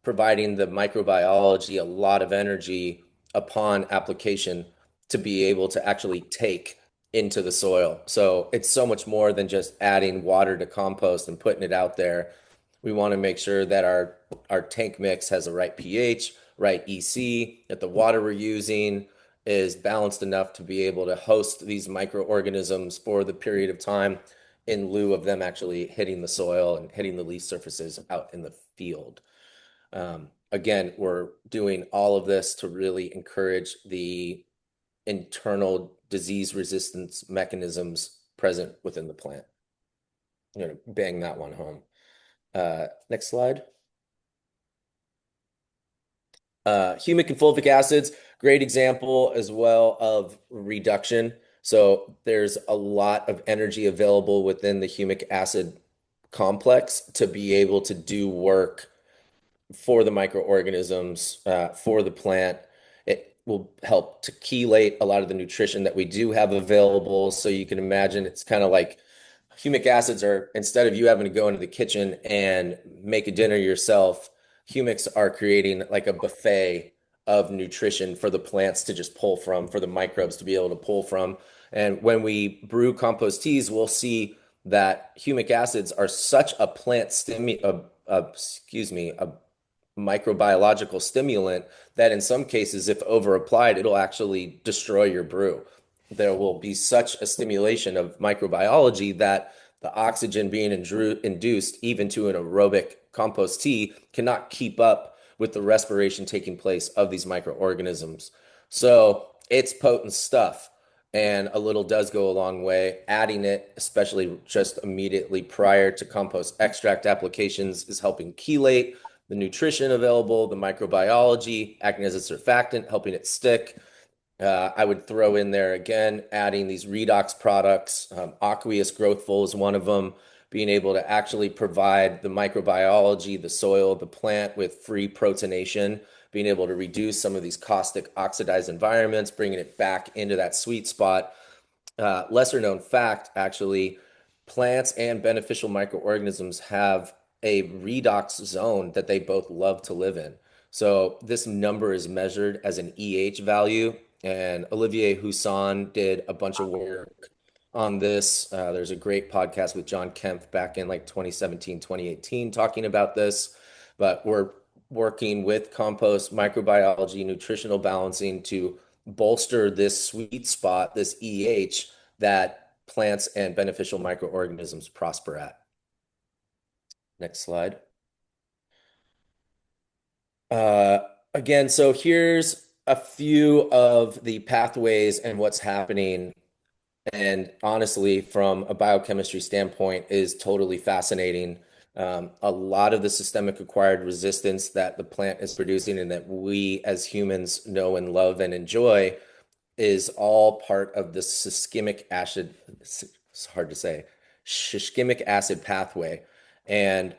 providing the microbiology a lot of energy upon application to be able to actually take into the soil. So it's so much more than just adding water to compost and putting it out there. We want to make sure that our tank mix has the right pH, right EC, that the water we're using is balanced enough to be able to host these microorganisms for the period of time in lieu of them actually hitting the soil and hitting the leaf surfaces out in the field. Again, we're doing all of this to really encourage the internal disease resistance mechanisms present within the plant. I'm going to bang that one home. Next slide. Humic and fulvic acids, great example as well of reduction. So there's a lot of energy available within the humic acid complex to be able to do work for the microorganisms, for the plant. It will help to chelate a lot of the nutrition that we do have available. So you can imagine it's kind of like humic acids are, instead of you having to go into the kitchen and make a dinner yourself, humics are creating like a buffet of nutrition for the plants to just pull from, for the microbes to be able to pull from. And when we brew compost teas, we'll see that humic acids are such a plant a microbiological stimulant that in some cases, if over applied, it'll actually destroy your brew. There will be such a stimulation of microbiology that the oxygen being induced even to an aerobic compost tea cannot keep up with the respiration taking place of these microorganisms. So it's potent stuff. And a little does go a long way. Adding it, especially just immediately prior to compost extract applications, is helping chelate the nutrition available, the microbiology, acting as a surfactant, helping it stick. I would throw in there again, adding these redox products. Aqueous Growthful is one of them, being able to actually provide the microbiology, the soil, the plant with free proteination, being able to reduce some of these caustic oxidized environments, bringing it back into that sweet spot. Lesser known fact, actually, plants and beneficial microorganisms have a redox zone that they both love to live in. So this number is measured as an EH value, and Olivier Housson did a bunch of work on this. There's a great podcast with John Kempf back in like 2017, 2018 talking about this, but we're working with compost, microbiology, nutritional balancing to bolster this sweet spot, this EH that plants and beneficial microorganisms prosper at. Next slide. Again, so here's a few of the pathways and what's happening. And honestly, from a biochemistry standpoint, is totally fascinating. A lot of the systemic acquired resistance that the plant is producing and that we as humans know and love and enjoy is all part of the systemic acid, it's hard to say, shishkimic acid pathway. And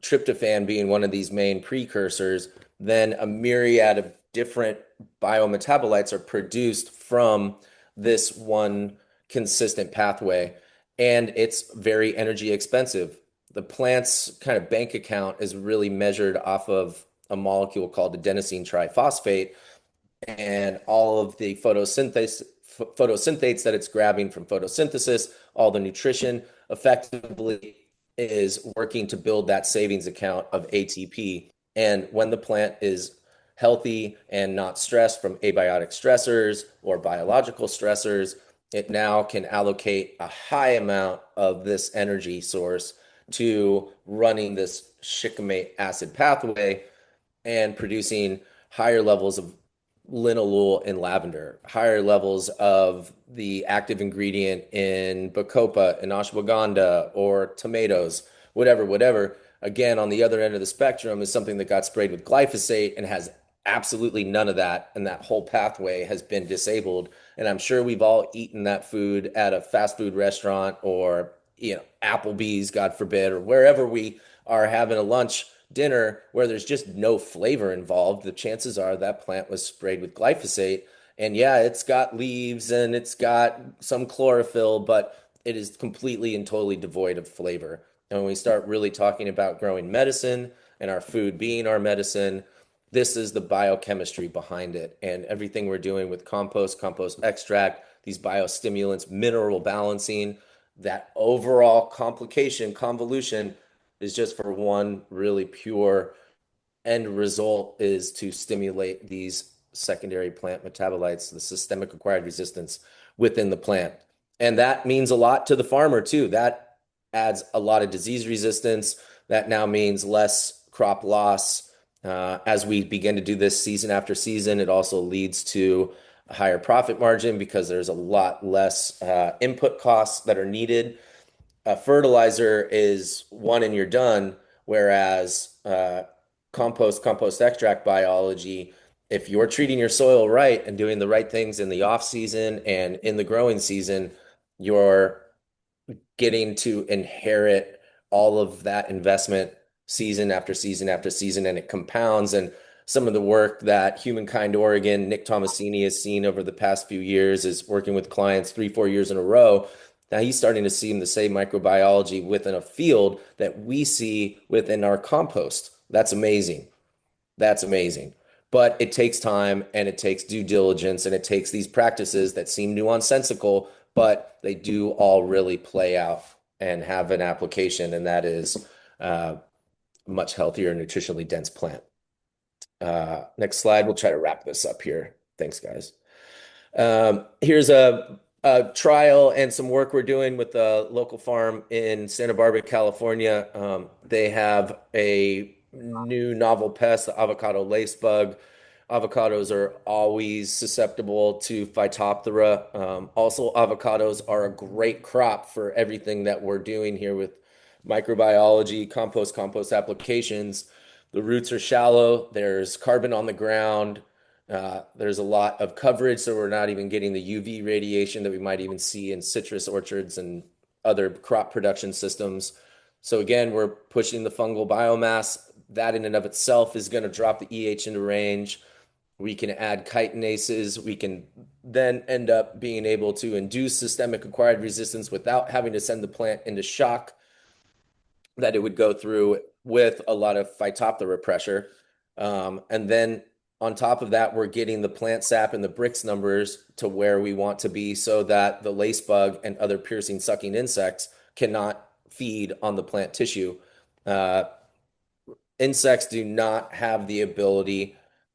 tryptophan being one of these main precursors, then a myriad of different biometabolites are produced from this one consistent pathway. And it's very energy expensive. The plant's kind of bank account is really measured off of a molecule called adenosine triphosphate and all of the photosynthesis that it's grabbing from photosynthesis, all the nutrition effectively is working to build that savings account of ATP. And when the plant is healthy and not stressed from abiotic stressors or biological stressors, it now can allocate a high amount of this energy source to running this shikimate acid pathway and producing higher levels of linalool in lavender, higher levels of the active ingredient in bacopa, in ashwagandha, or tomatoes, whatever. Again, on the other end of the spectrum is something that got sprayed with glyphosate and has absolutely none of that, and that whole pathway has been disabled. And I'm sure we've all eaten that food at a fast food restaurant or, Applebee's, God forbid, or wherever we are having a lunch dinner where there's just no flavor involved. The chances are that plant was sprayed with glyphosate. And yeah, it's got leaves and it's got some chlorophyll, but it is completely and totally devoid of flavor. And when we start really talking about growing medicine and our food being our medicine, this is the biochemistry behind it. And everything we're doing with compost extract, these biostimulants, mineral balancing, that overall convolution is just for one really pure end result is to stimulate these secondary plant metabolites, the systemic acquired resistance within the plant. And that means a lot to the farmer too. That adds a lot of disease resistance. That now means less crop loss. As we begin to do this season after season, it also leads to a higher profit margin because there's a lot less input costs that are needed. Fertilizer is one and you're done, whereas compost extract biology, if you're treating your soil right and doing the right things in the off season and in the growing season, you're getting to inherit all of that investment season after season after season, and it compounds. And some of the work that Humankind Oregon, Nick Tomasini has seen over the past few years is working with clients 3-4 years in a row. Now he's starting to see the same microbiology within a field that we see within our compost. That's amazing. That's amazing. But it takes time and it takes due diligence and it takes these practices that seem nonsensical, but they do all really play out and have an application, and that is much healthier, nutritionally dense plant. Next slide. We'll try to wrap this up here. Thanks, guys. Here's a trial and some work we're doing with a local farm in Santa Barbara, California. They have a new novel pest, the avocado lace bug. Avocados are always susceptible to Phytophthora. Also, avocados are a great crop for everything that we're doing here with microbiology, compost applications. The roots are shallow. There's carbon on the ground. There's a lot of coverage, so we're not even getting the UV radiation that we might even see in citrus orchards and other crop production systems. So again, we're pushing the fungal biomass. That in and of itself is going to drop the EH into range. We can add chitinases. We can then end up being able to induce systemic acquired resistance without having to send the plant into shock that it would go through with a lot of Phytophthora pressure. And then on top of that, we're getting the plant sap and the Brix numbers to where we want to be so that the lace bug and other piercing sucking insects cannot feed on the plant tissue. Insects do not have the ability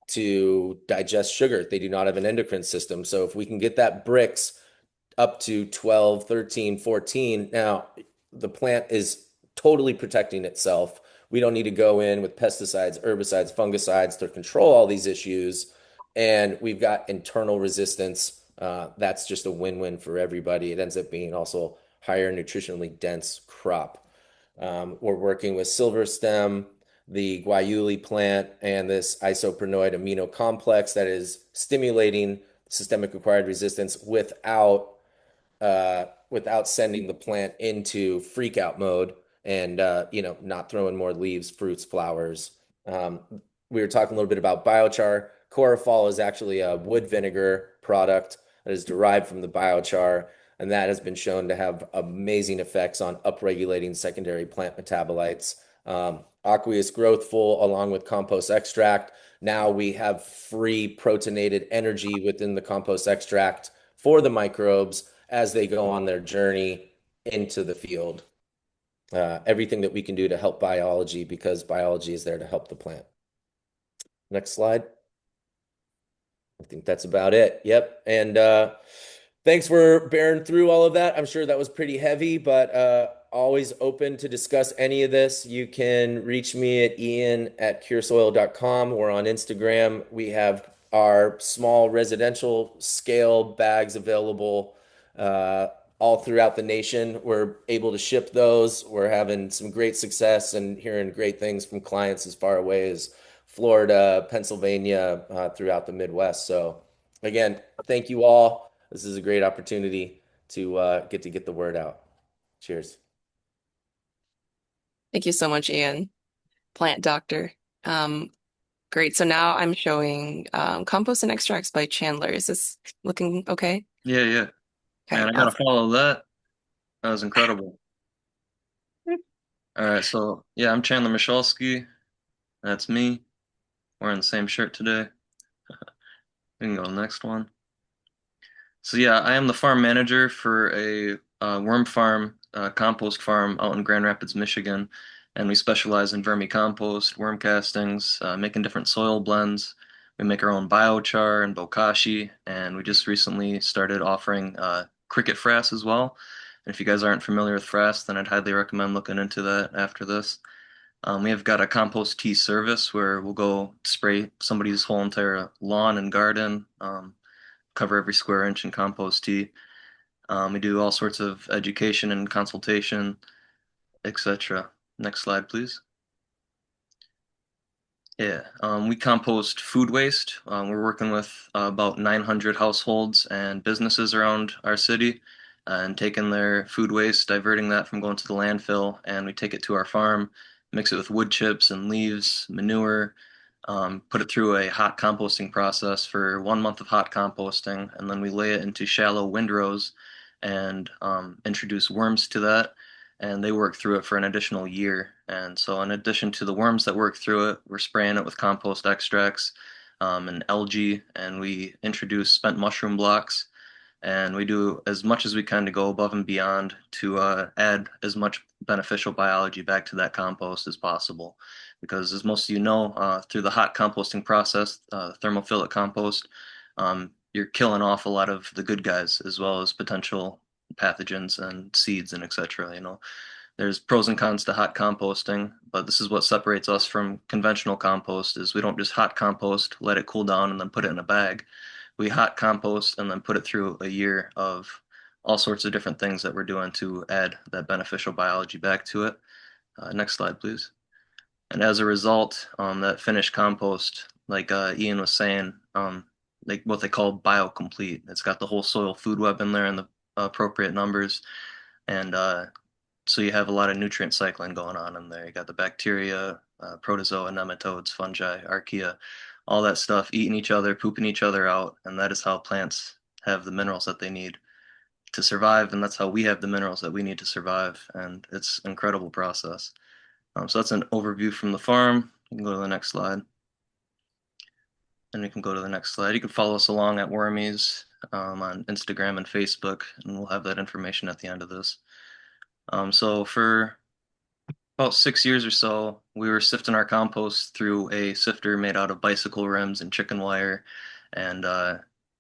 to digest sugar. They do not have an endocrine system. So if we can get that Brix up to 12, 13, 14, now the plant is totally protecting itself. We don't need to go in with pesticides, herbicides, fungicides to control all these issues. And we've got internal resistance. That's just a win-win for everybody. It ends up being also higher nutritionally dense crop. We're working with silver stem, the guayuli plant, and this isoprenoid amino complex that is stimulating systemic acquired resistance without sending the plant into freak out mode and not throwing more leaves, fruits, flowers. We were talking a little bit about biochar. Chlorophyll is actually a wood vinegar product that is derived from the biochar, and that has been shown to have amazing effects on upregulating secondary plant metabolites. Aqueous Growthful along with compost extract. Now we have free protonated energy within the compost extract for the microbes as they go on their journey into the field. Everything that we can do to help biology, because biology is there to help the plant. Next slide. I think that's about it. Yep. And thanks for bearing through all of that. I'm sure that was pretty heavy, but always open to discuss any of this. You can reach me at ian@curesoil.com or on Instagram. We have our small residential scale bags available all throughout the nation. We're able to ship those. We're having some great success and hearing great things from clients as far away as Florida, Pennsylvania, throughout the Midwest. So again, thank you all. This is a great opportunity to get the word out. Cheers. Thank you so much, Ian, plant doctor. Great. So now I'm showing compost and extracts by Chandler. Is this looking okay? Yeah, yeah. Okay, Man, I gotta awesome. follow that. That was incredible. All right, so yeah, I'm Chandler Michalski. That's me. Wearing the same shirt today. We can go to the next one. So yeah, I am the farm manager for a worm farm, compost farm out in Grand Rapids, Michigan, and we specialize in vermicompost, worm castings, making different soil blends. We make our own biochar and bokashi, and we just recently started offering cricket frass as well. And if you guys aren't familiar with frass, then I'd highly recommend looking into that after this. We have got a compost tea service where we'll go spray somebody's whole entire lawn and garden, cover every square inch in compost tea. We do all sorts of education and consultation, etc. Next slide, please. Yeah, we compost food waste. We're working with about 900 households and businesses around our city and taking their food waste, diverting that from going to the landfill, and we take it to our farm, mix it with wood chips and leaves, manure, put it through a hot composting process for 1 month of hot composting, and then we lay it into shallow windrows and introduce worms to that, and they work through it for an additional year. And so, in addition to the worms that work through it, we're spraying it with compost extracts and algae, and we introduce spent mushroom blocks, and we do as much as we can to go above and beyond to add as much beneficial biology back to that compost as possible. Because as most of you know, through the hot composting process, thermophilic compost, you're killing off a lot of the good guys as well as potential pathogens and seeds and etc. There's pros and cons to hot composting, but this is what separates us from conventional compost is we don't just hot compost, let it cool down, and then put it in a bag. We hot compost and then put it through a year of all sorts of different things that we're doing to add that beneficial biology back to it. Next slide, please. And as a result, that finished compost, like Ian was saying, like what they call biocomplete. It's got the whole soil food web in there in the appropriate numbers, and so you have a lot of nutrient cycling going on in there. You got the bacteria, protozoa, nematodes, fungi, archaea, all that stuff eating each other, pooping each other out, and that is how plants have the minerals that they need to survive, and that's how we have the minerals that we need to survive, and it's an incredible process. So that's an overview from the farm. You can go to the next slide. And we can go to the next slide. You can follow us along at Wormies on Instagram and Facebook, and we'll have that information at the end of this. So for about 6 years or so, we were sifting our compost through a sifter made out of bicycle rims and chicken wire, and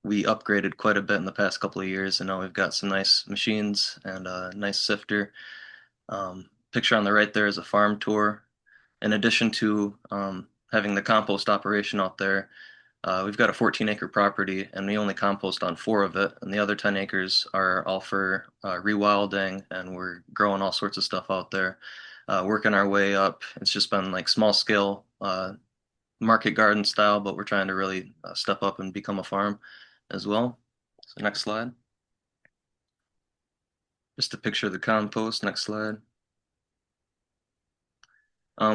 we upgraded quite a bit in the past couple of years, and now we've got some nice machines and a nice sifter. Picture on the right there is a farm tour. In addition to having the compost operation out there, we've got a 14-acre property, and we only compost on 4 of it, and the other 10 acres are all for rewilding, and we're growing all sorts of stuff out there, working our way up. It's just been like small scale market garden style, but we're trying to really step up and become a farm as well. So next slide. Just a picture of the compost. Next slide.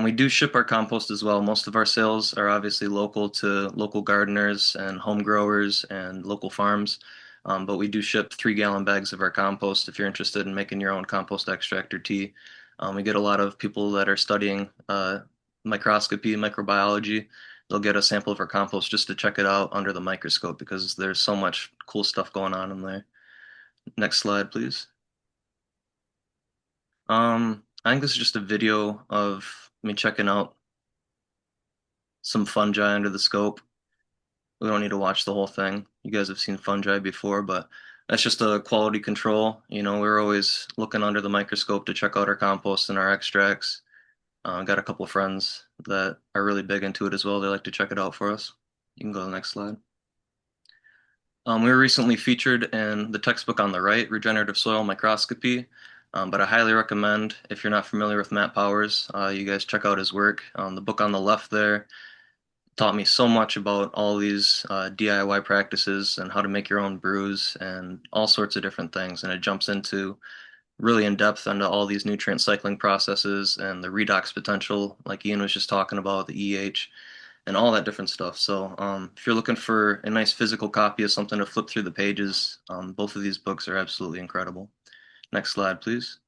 We do ship our compost as well. Most of our sales are obviously local to local gardeners and home growers and local farms. But we do ship 3-gallon bags of our compost if you're interested in making your own compost extract or tea. We get a lot of people that are studying microscopy, microbiology. They'll get a sample of our compost just to check it out under the microscope because there's so much cool stuff going on in there. Next slide, please. I think this is just a video of me checking out some fungi under the scope. We don't need to watch the whole thing. You guys have seen fungi before, but that's just a quality control. We're always looking under the microscope to check out our compost and our extracts. Got a couple of friends that are really big into it as well. They like to check it out for us. You can go to the next slide. We were recently featured in the textbook on the right, Regenerative Soil Microscopy. But I highly recommend, if you're not familiar with Matt Powers, you guys check out his work. The book on the left there taught me so much about all these DIY practices and how to make your own brews and all sorts of different things. And it jumps into really in depth into all these nutrient cycling processes and the redox potential, like Ian was just talking about, the EH and all that different stuff. So if you're looking for a nice physical copy of something to flip through the pages, both of these books are absolutely incredible. Next slide, please.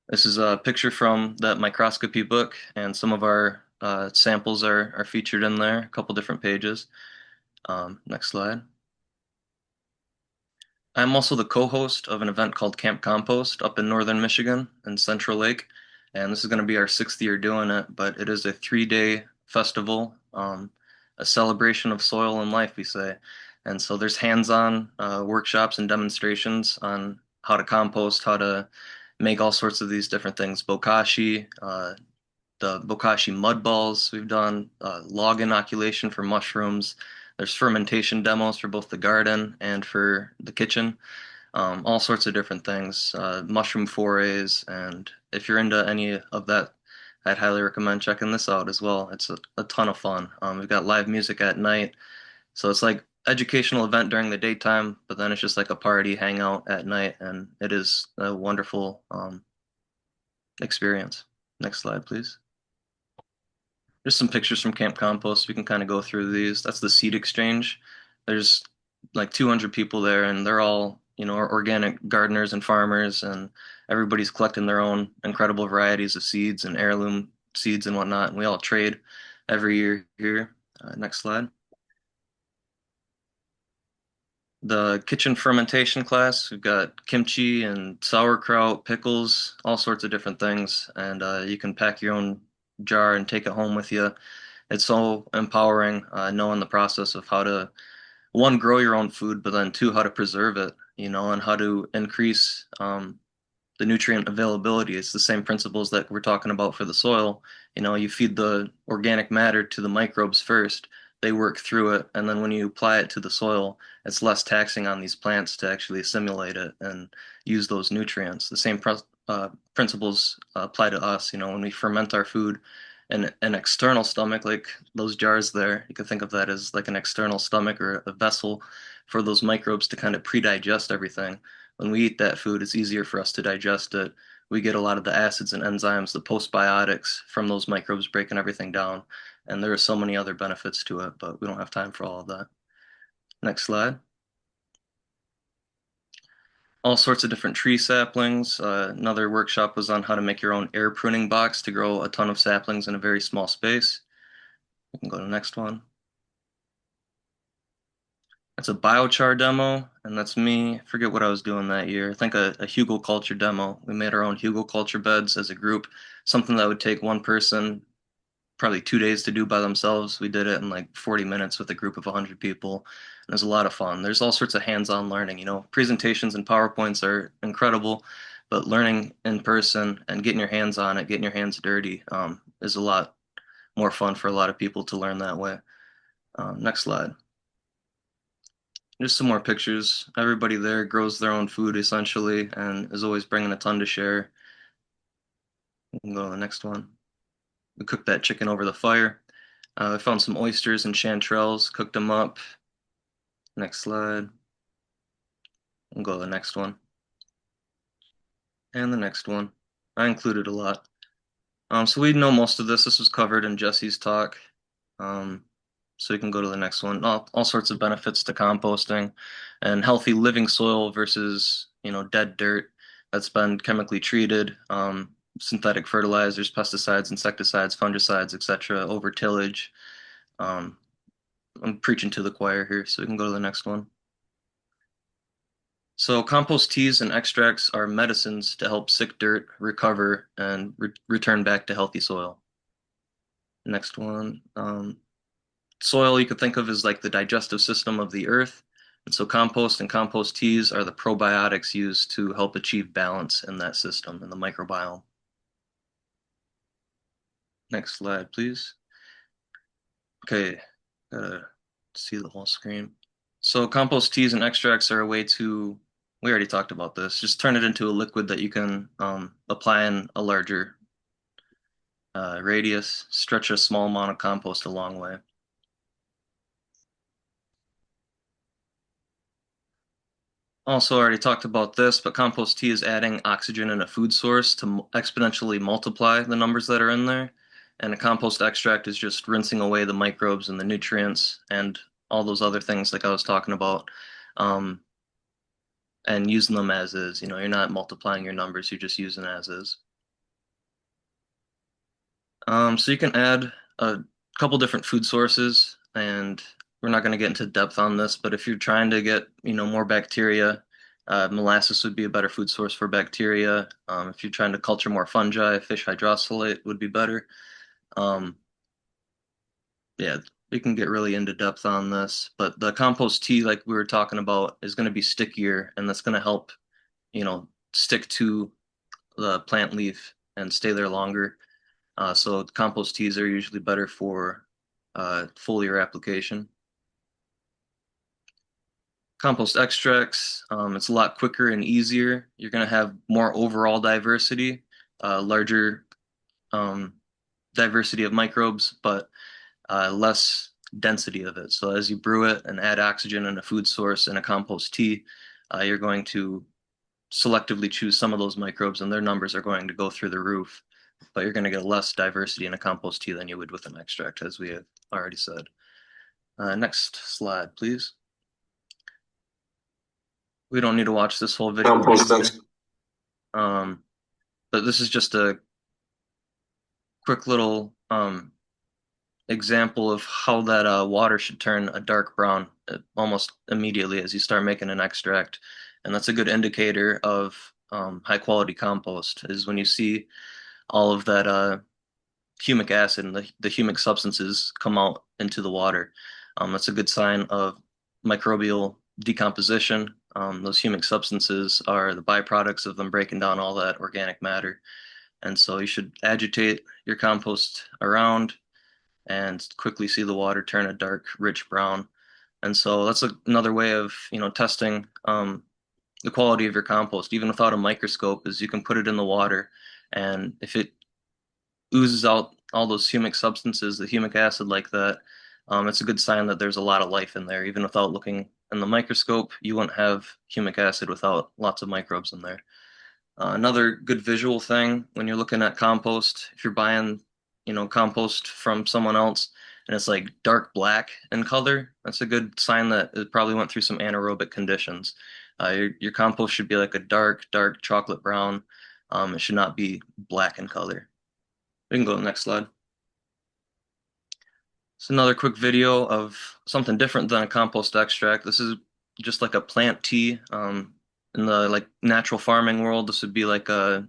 This is a picture from that microscopy book, and some of our samples are featured in there, a couple different pages. Next slide. I'm also the co-host of an event called Camp Compost up in northern Michigan in Central Lake, and this is going to be our 6th year doing it, but it is a 3-day festival, a celebration of soil and life, we say. And so there's hands-on workshops and demonstrations on how to compost, how to make all sorts of these different things. Bokashi, the bokashi mud balls we've done, log inoculation for mushrooms. There's fermentation demos for both the garden and for the kitchen. All sorts of different things, mushroom forays, and if you're into any of that, I'd highly recommend checking this out as well. It's a ton of fun. We've got live music at night, so it's like educational event during the daytime, but then it's just like a party hangout at night, and it is a wonderful experience. Next slide, please. Just some pictures from Camp Compost. We can kind of go through these. That's the seed exchange. There's like 200 people there, and they're all, organic gardeners and farmers, and everybody's collecting their own incredible varieties of seeds and heirloom seeds and whatnot. And we all trade every year here. Next slide. The kitchen fermentation class, we've got kimchi and sauerkraut, pickles, all sorts of different things. And you can pack your own jar and take it home with you. It's so empowering knowing the process of how to, one, grow your own food, but then two, how to preserve it, and how to increase the nutrient availability. It's the same principles that we're talking about for the soil. You feed the organic matter to the microbes first, they work through it, and then when you apply it to the soil, it's less taxing on these plants to actually assimilate it and use those nutrients. The same principles apply to us. When we ferment our food in an external stomach, like those jars there, you could think of that as like an external stomach or a vessel for those microbes to kind of pre-digest everything. When we eat that food, it's easier for us to digest it. We get a lot of the acids and enzymes, the postbiotics from those microbes breaking everything down. And there are so many other benefits to it, but we don't have time for all of that. Next slide. All sorts of different tree saplings. Another workshop was on how to make your own air pruning box to grow a ton of saplings in a very small space. We can go to the next one. That's a biochar demo, and that's me. I forget what I was doing that year. I think a hugelkultur demo. We made our own hugelkultur beds as a group, something that would take one person probably 2 days to do by themselves. We did it in like 40 minutes with a group of 100 people. And it was a lot of fun. There's all sorts of hands-on learning. Presentations and PowerPoints are incredible, but learning in person and getting your hands on it, getting your hands dirty, is a lot more fun for a lot of people to learn that way. Next slide. Just some more pictures. Everybody there grows their own food essentially and is always bringing a ton to share. We can go to the next one. We cooked that chicken over the fire. I found some oysters and chanterelles, cooked them up. Next slide. We'll go to the next one. And the next one. I included a lot. So we know most of this. This was covered in Jesse's talk. So we can go to the next one. All sorts of benefits to composting and healthy living soil versus, dead dirt that's been chemically treated, synthetic fertilizers, pesticides, insecticides, fungicides, etc., over tillage. I'm preaching to the choir here, so we can go to the next one. So compost teas and extracts are medicines to help sick dirt recover and return back to healthy soil. Next one. Soil you could think of as like the digestive system of the earth. And so compost and compost teas are the probiotics used to help achieve balance in that system, in the microbiome. Next slide, please. Okay, gotta see the whole screen. So compost teas and extracts are a way to, we already talked about this, just turn it into a liquid that you can apply in a larger radius, stretch a small amount of compost a long way. Also already talked about this, but compost tea is adding oxygen in a food source to exponentially multiply the numbers that are in there. And a compost extract is just rinsing away the microbes and the nutrients and all those other things like I was talking about, and using them as is. You're not multiplying your numbers, you're just using as is. So you can add a couple different food sources, and we're not going to get into depth on this, but if you're trying to get, more bacteria, molasses would be a better food source for bacteria. If you're trying to culture more fungi, fish hydrosolate would be better. Yeah, We can get really into depth on this, but the compost tea, like we were talking about, is going to be stickier, and that's going to help, stick to the plant leaf and stay there longer. So compost teas are usually better for foliar application. Compost extracts, it's a lot quicker and easier. You're going to have more overall diversity, larger um, diversity of microbes, but less density of it. So as you brew it and add oxygen and a food source in a compost tea, you're going to selectively choose some of those microbes, and their numbers are going to go through the roof. But you're going to get less diversity in a compost tea than you would with an extract, as we have already said. Next slide, please. We don't need to watch this whole video. Um, but this is just a quick little example of how that water should turn a dark brown almost immediately as you start making an extract. And that's a good indicator of high quality compost, is when you see all of that humic acid and the humic substances come out into the water. That's a good sign of microbial decomposition. Those humic substances are the byproducts of them breaking down all that organic matter. And so you should agitate your compost around and quickly see the water turn a dark, rich brown. And so that's another way of, testing the quality of your compost, even without a microscope, is you can put it in the water, and if it oozes out all those humic substances, the humic acid like that, it's a good sign that there's a lot of life in there. Even without looking in the microscope, you wouldn't have humic acid without lots of microbes in there. Another good visual thing when you're looking at compost, if you're buying, compost from someone else and it's like dark black in color, that's a good sign that it probably went through some anaerobic conditions. Your compost should be like a dark, dark chocolate brown. It should not be black in color. We can go to the next slide. It's another quick video of something different than a compost extract. This is just like a plant tea. In the like natural farming world, this would be like a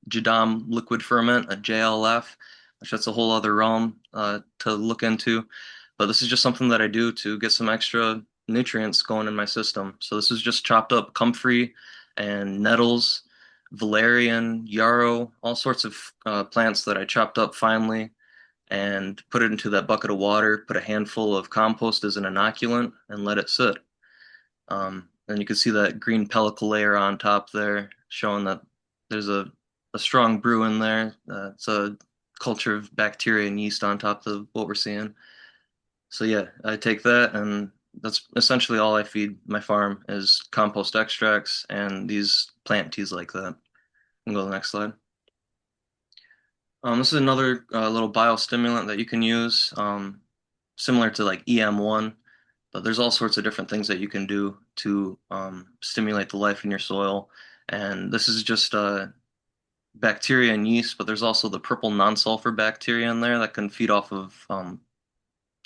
Jadam liquid ferment, a JLF, which that's a whole other realm to look into. But this is just something that I do to get some extra nutrients going in my system. So this is just chopped up comfrey and nettles, valerian, yarrow, all sorts of plants that I chopped up finely and put it into that bucket of water, put a handful of compost as an inoculant, and let it sit. And you can see that green pellicle layer on top there, showing that there's a strong brew in there. It's a culture of bacteria and yeast on top of what we're seeing. So yeah, I take that, and that's essentially all I feed my farm is compost extracts and these plant teas like that. We can go to the next slide. This is another little biostimulant that you can use, similar to like EM1, but there's all sorts of different things that you can do to stimulate the life in your soil. And this is just bacteria and yeast, but there's also the purple non-sulfur bacteria in there that can feed off of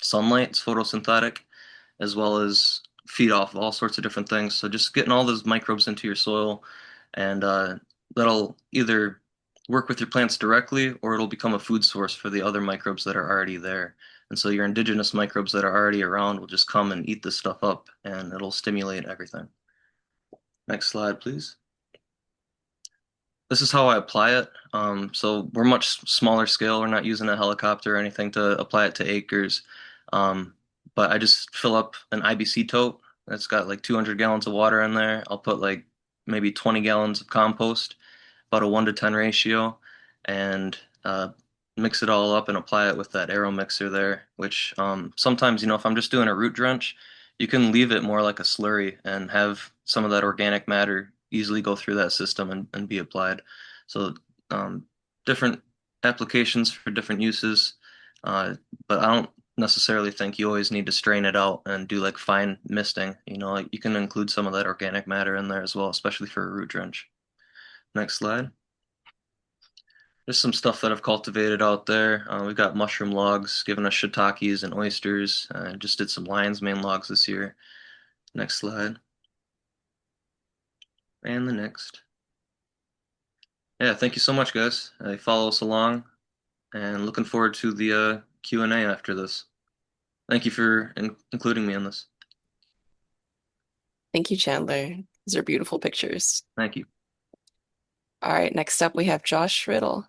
sunlight. It's photosynthetic, as well as feed off of all sorts of different things. So just getting all those microbes into your soil, and that'll either work with your plants directly, or it'll become a food source for the other microbes that are already there. And so your indigenous microbes that are already around will just come and eat this stuff up, and it'll stimulate everything. Next slide, please. This is how I apply it. So we're much smaller scale. We're not using a helicopter or anything to apply it to acres. But I just fill up an IBC tote that's got like 200 gallons of water in there. I'll put like maybe 20 gallons of compost, about a 1 to 10 ratio, and mix it all up and apply it with that arrow mixer there, which sometimes, if I'm just doing a root drench, you can leave it more like a slurry and have some of that organic matter easily go through that system and be applied. So different applications for different uses, but I don't necessarily think you always need to strain it out and do like fine misting. Like you can include some of that organic matter in there as well, especially for a root drench. Next slide. There's some stuff that I've cultivated out there. We've got mushroom logs giving us shiitakes and oysters. Just did some lion's mane logs this year. Next slide. And the next. Yeah, thank you so much, guys. Follow us along, and looking forward to the Q&A after this. Thank you for including me in this. Thank you, Chandler. These are beautiful pictures. Thank you. All right, next up we have Josh Riddle.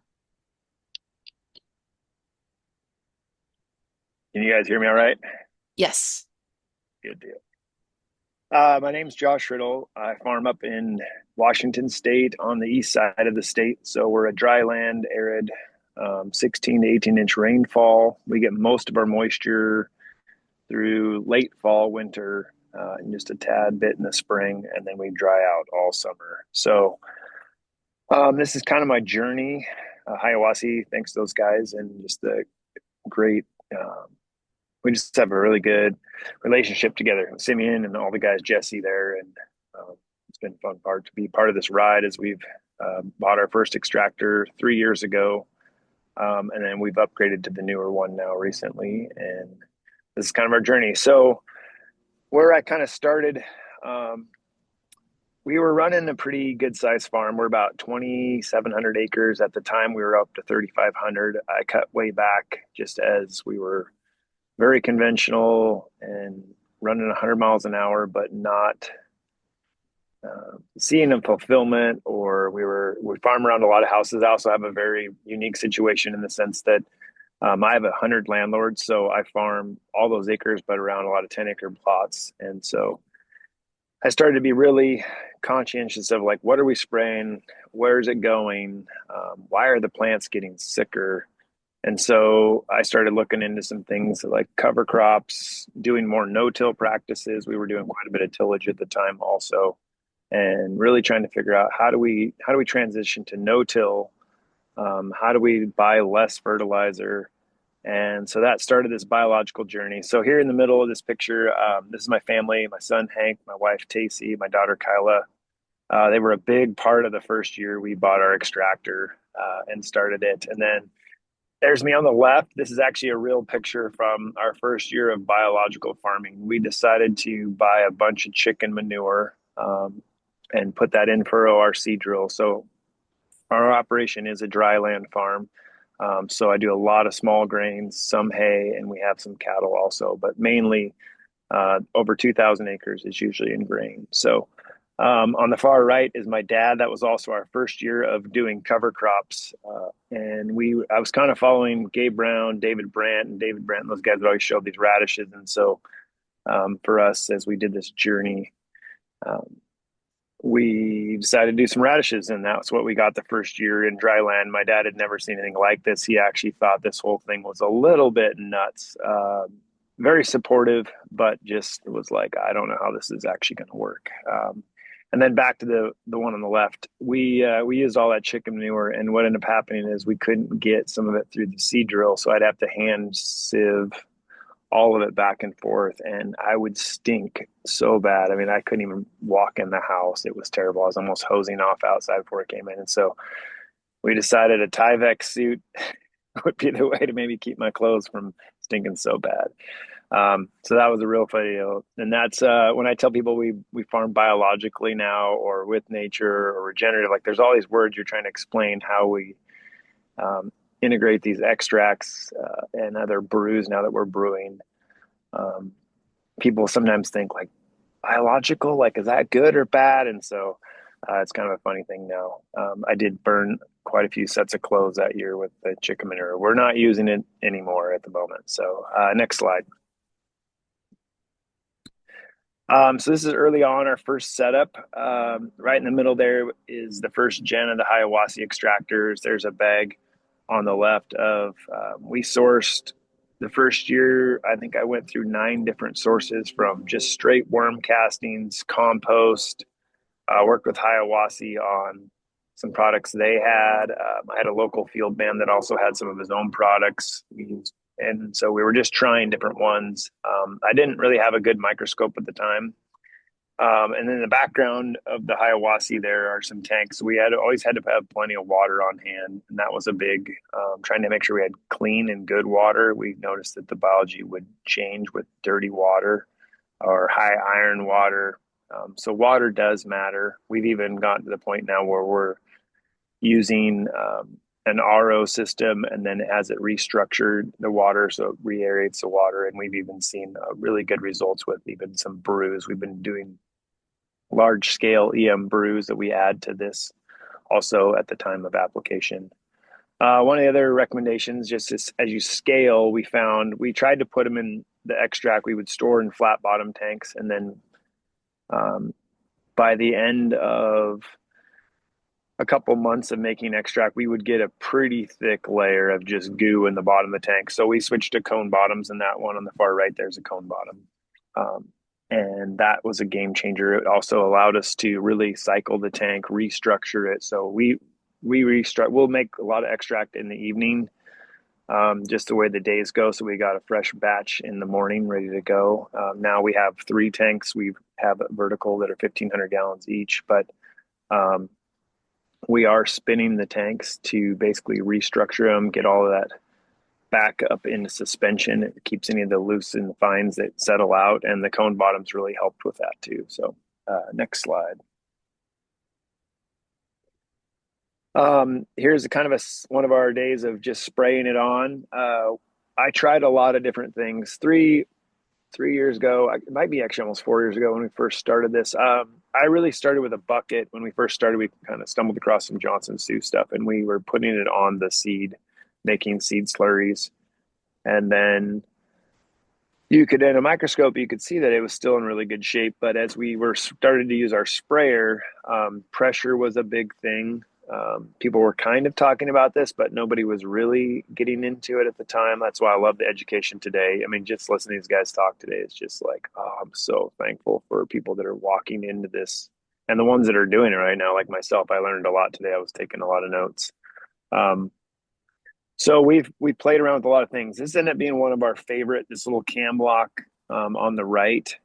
Can you guys hear me all right? Yes. Good deal. My name's Josh Riddle. I farm up in Washington State on the east side of the state. So we're a dry land, arid, 16 to 18-inch rainfall. We get most of our moisture through late fall, winter, and just a tad bit in the spring, and then we dry out all summer. So this is kind of my journey. Hiawassee, thanks to those guys, and just the great. We just have a really good relationship together. Simeon and all the guys, Jesse there, and it's been a fun part to be part of this ride as we've bought our first extractor 3 years ago, and then we've upgraded to the newer one now recently, and this is kind of our journey. So where I kind of started, we were running a pretty good sized farm. We're about 2,700 acres at the time. We were up to 3,500. I cut way back just as we were very conventional and running 100 miles an hour, but not seeing a fulfillment. Or we farm around a lot of houses. I also have a very unique situation in the sense that I have 100 landlords, so I farm all those acres, but around a lot of 10-acre plots. And so I started to be really conscientious of like, what are we spraying? Where is it going? Why are the plants getting sicker? And so I started looking into some things like cover crops, doing more no-till practices. We were doing quite a bit of tillage at the time also, and really trying to figure out how do we transition to no-till? How do we buy less fertilizer? And so that started this biological journey. So here in the middle of this picture, this is my family, my son, Hank, my wife, Tacey, my daughter, Kyla. They were a big part of the first year we bought our extractor and started it. And then there's me on the left. This is actually a real picture from our first year of biological farming. We decided to buy a bunch of chicken manure and put that in for our seed drill. So our operation is a dry land farm. So I do a lot of small grains, some hay, and we have some cattle also, but mainly over 2,000 acres is usually in grain. So on the far right is my dad. That was also our first year of doing cover crops. And I was kind of following Gabe Brown, David Brandt, and those guys would always show these radishes. And so for us, as we did this journey, we decided to do some radishes, and that's what we got the first year in dry land. My dad had never seen anything like this. He actually thought this whole thing was a little bit nuts. Very supportive, but just was like, I don't know how this is actually going to work. And then back to the one on the left, we used all that chicken manure, and what ended up happening is we couldn't get some of it through the seed drill, so I'd have to hand sieve all of it back and forth, and I would stink so bad. I mean, I couldn't even walk in the house. It was terrible. I was almost hosing off outside before it came in, and so we decided a Tyvek suit would be the way to maybe keep my clothes from stinking so bad. So that was a real funny deal. And that's when I tell people we farm biologically now, or with nature, or regenerative, like there's all these words you're trying to explain how we integrate these extracts and other brews now that we're brewing. People sometimes think like biological, like is that good or bad? And so it's kind of a funny thing now. I did burn quite a few sets of clothes that year with the chicken manure. We're not using it anymore at the moment. So next slide. So this is early on, our first setup. Right in the middle there is the first gen of the Hiawassee extractors. There's a bag on the left of, we sourced the first year, I think I went through 9 different sources, from just straight worm castings, compost. Worked with Hiawassee on some products they had. I had a local field man that also had some of his own products. And so we were just trying different ones. I didn't really have a good microscope at the time. And then in the background of the Hiawassee, there are some tanks. We always had to have plenty of water on hand, and that was a big, trying to make sure we had clean and good water. We noticed that the biology would change with dirty water or high iron water. So water does matter. We've even gotten to the point now where we're using an RO system, and then it has it restructured the water so it re-aerates the water. And we've even seen really good results with even some brews. We've been doing large scale EM brews that we add to this also at the time of application. One of the other recommendations, just as you scale, we tried to put them in the extract we would store in flat bottom tanks, and then by the end of a couple months of making extract, we would get a pretty thick layer of just goo in the bottom of the tank. So we switched to cone bottoms, and that one on the far right, there's a cone bottom. And that was a game changer. It also allowed us to really cycle the tank, restructure it. So we'll make a lot of extract in the evening, just the way the days go. So we got a fresh batch in the morning ready to go. Now we have 3 tanks. We have a vertical that are 1,500 gallons each, but we are spinning the tanks to basically restructure them, get all of that back up into suspension. It keeps any of the loose and fines that settle out, and the cone bottoms really helped with that too. So next slide. Here's a kind of one of our days of just spraying it on. I tried a lot of different things. Three years ago, it might be actually almost 4 years ago when we first started this. I really started with a bucket. When we first started, we kind of stumbled across some Johnson Sioux stuff, and we were putting it on the seed, making seed slurries. And then you could, in a microscope, you could see that it was still in really good shape. But as we were started to use our sprayer, pressure was a big thing. People were kind of talking about this, but nobody was really getting into it at the time. That's why I love the education today. I mean, just listening to these guys talk today is just like, oh, I'm so thankful for people that are walking into this, and the ones that are doing it right now, like myself. I learned a lot today. I was taking a lot of notes. So we played around with a lot of things. This ended up being one of our favorite, this little cam lock on the right.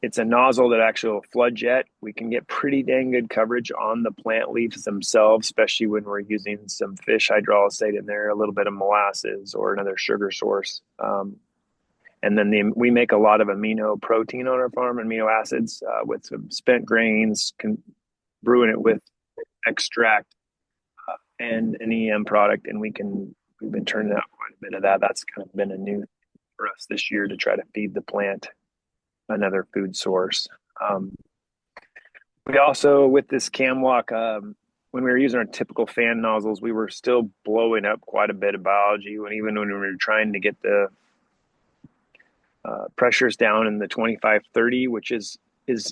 It's a nozzle that actually will flood jet. We can get pretty dang good coverage on the plant leaves themselves, especially when we're using some fish hydrolysate in there, a little bit of molasses or another sugar source. And then we make a lot of amino protein on our farm, amino acids with some spent grains, brewing it with extract and an EM product. And we've been turning out quite a bit of that. That's kind of been a new for us this year to try to feed the plant another food source. We also, with this cam lock, when we were using our typical fan nozzles, we were still blowing up quite a bit of biology. Even when we were trying to get the pressures down in the 25-30, which is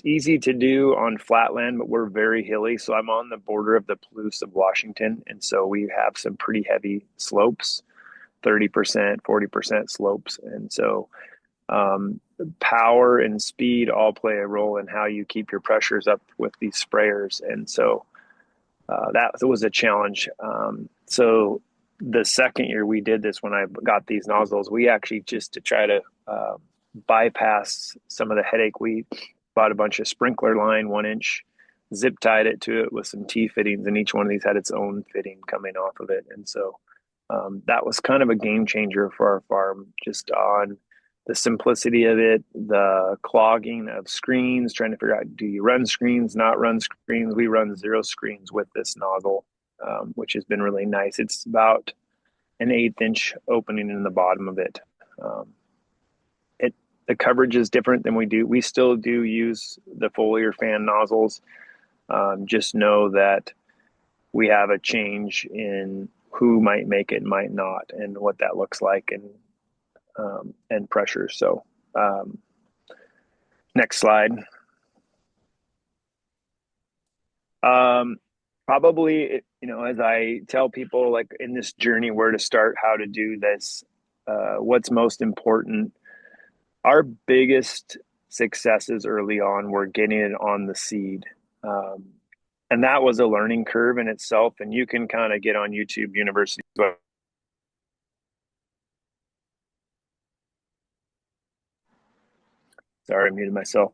easy to do on flatland, but we're very hilly. So I'm on the border of the Palouse of Washington, and so we have some pretty heavy slopes, 30%, 40% slopes, and so power and speed all play a role in how you keep your pressures up with these sprayers. And so that was a challenge. So the second year we did this, when I got these nozzles, we actually, just to try to bypass some of the headache, we bought a bunch of sprinkler line, 1-inch, zip tied it to it with some T fittings, and each one of these had its own fitting coming off of it. And so that was kind of a game changer for our farm, just on the simplicity of it, the clogging of screens, trying to figure out, do you run screens, not run screens? We run 0 screens with this nozzle, which has been really nice. It's about an 1/8 inch opening in the bottom of it. The coverage is different than we do. We still do use the foliar fan nozzles. Just know that we have a change in who might make it, might not, and what that looks like, and pressure. So next slide. Probably, as I tell people, like, in this journey, where to start, how to do this, what's most important. Our biggest successes early on were getting it on the seed. And that was a learning curve in itself. And you can kind of get on YouTube University. Sorry, I muted myself.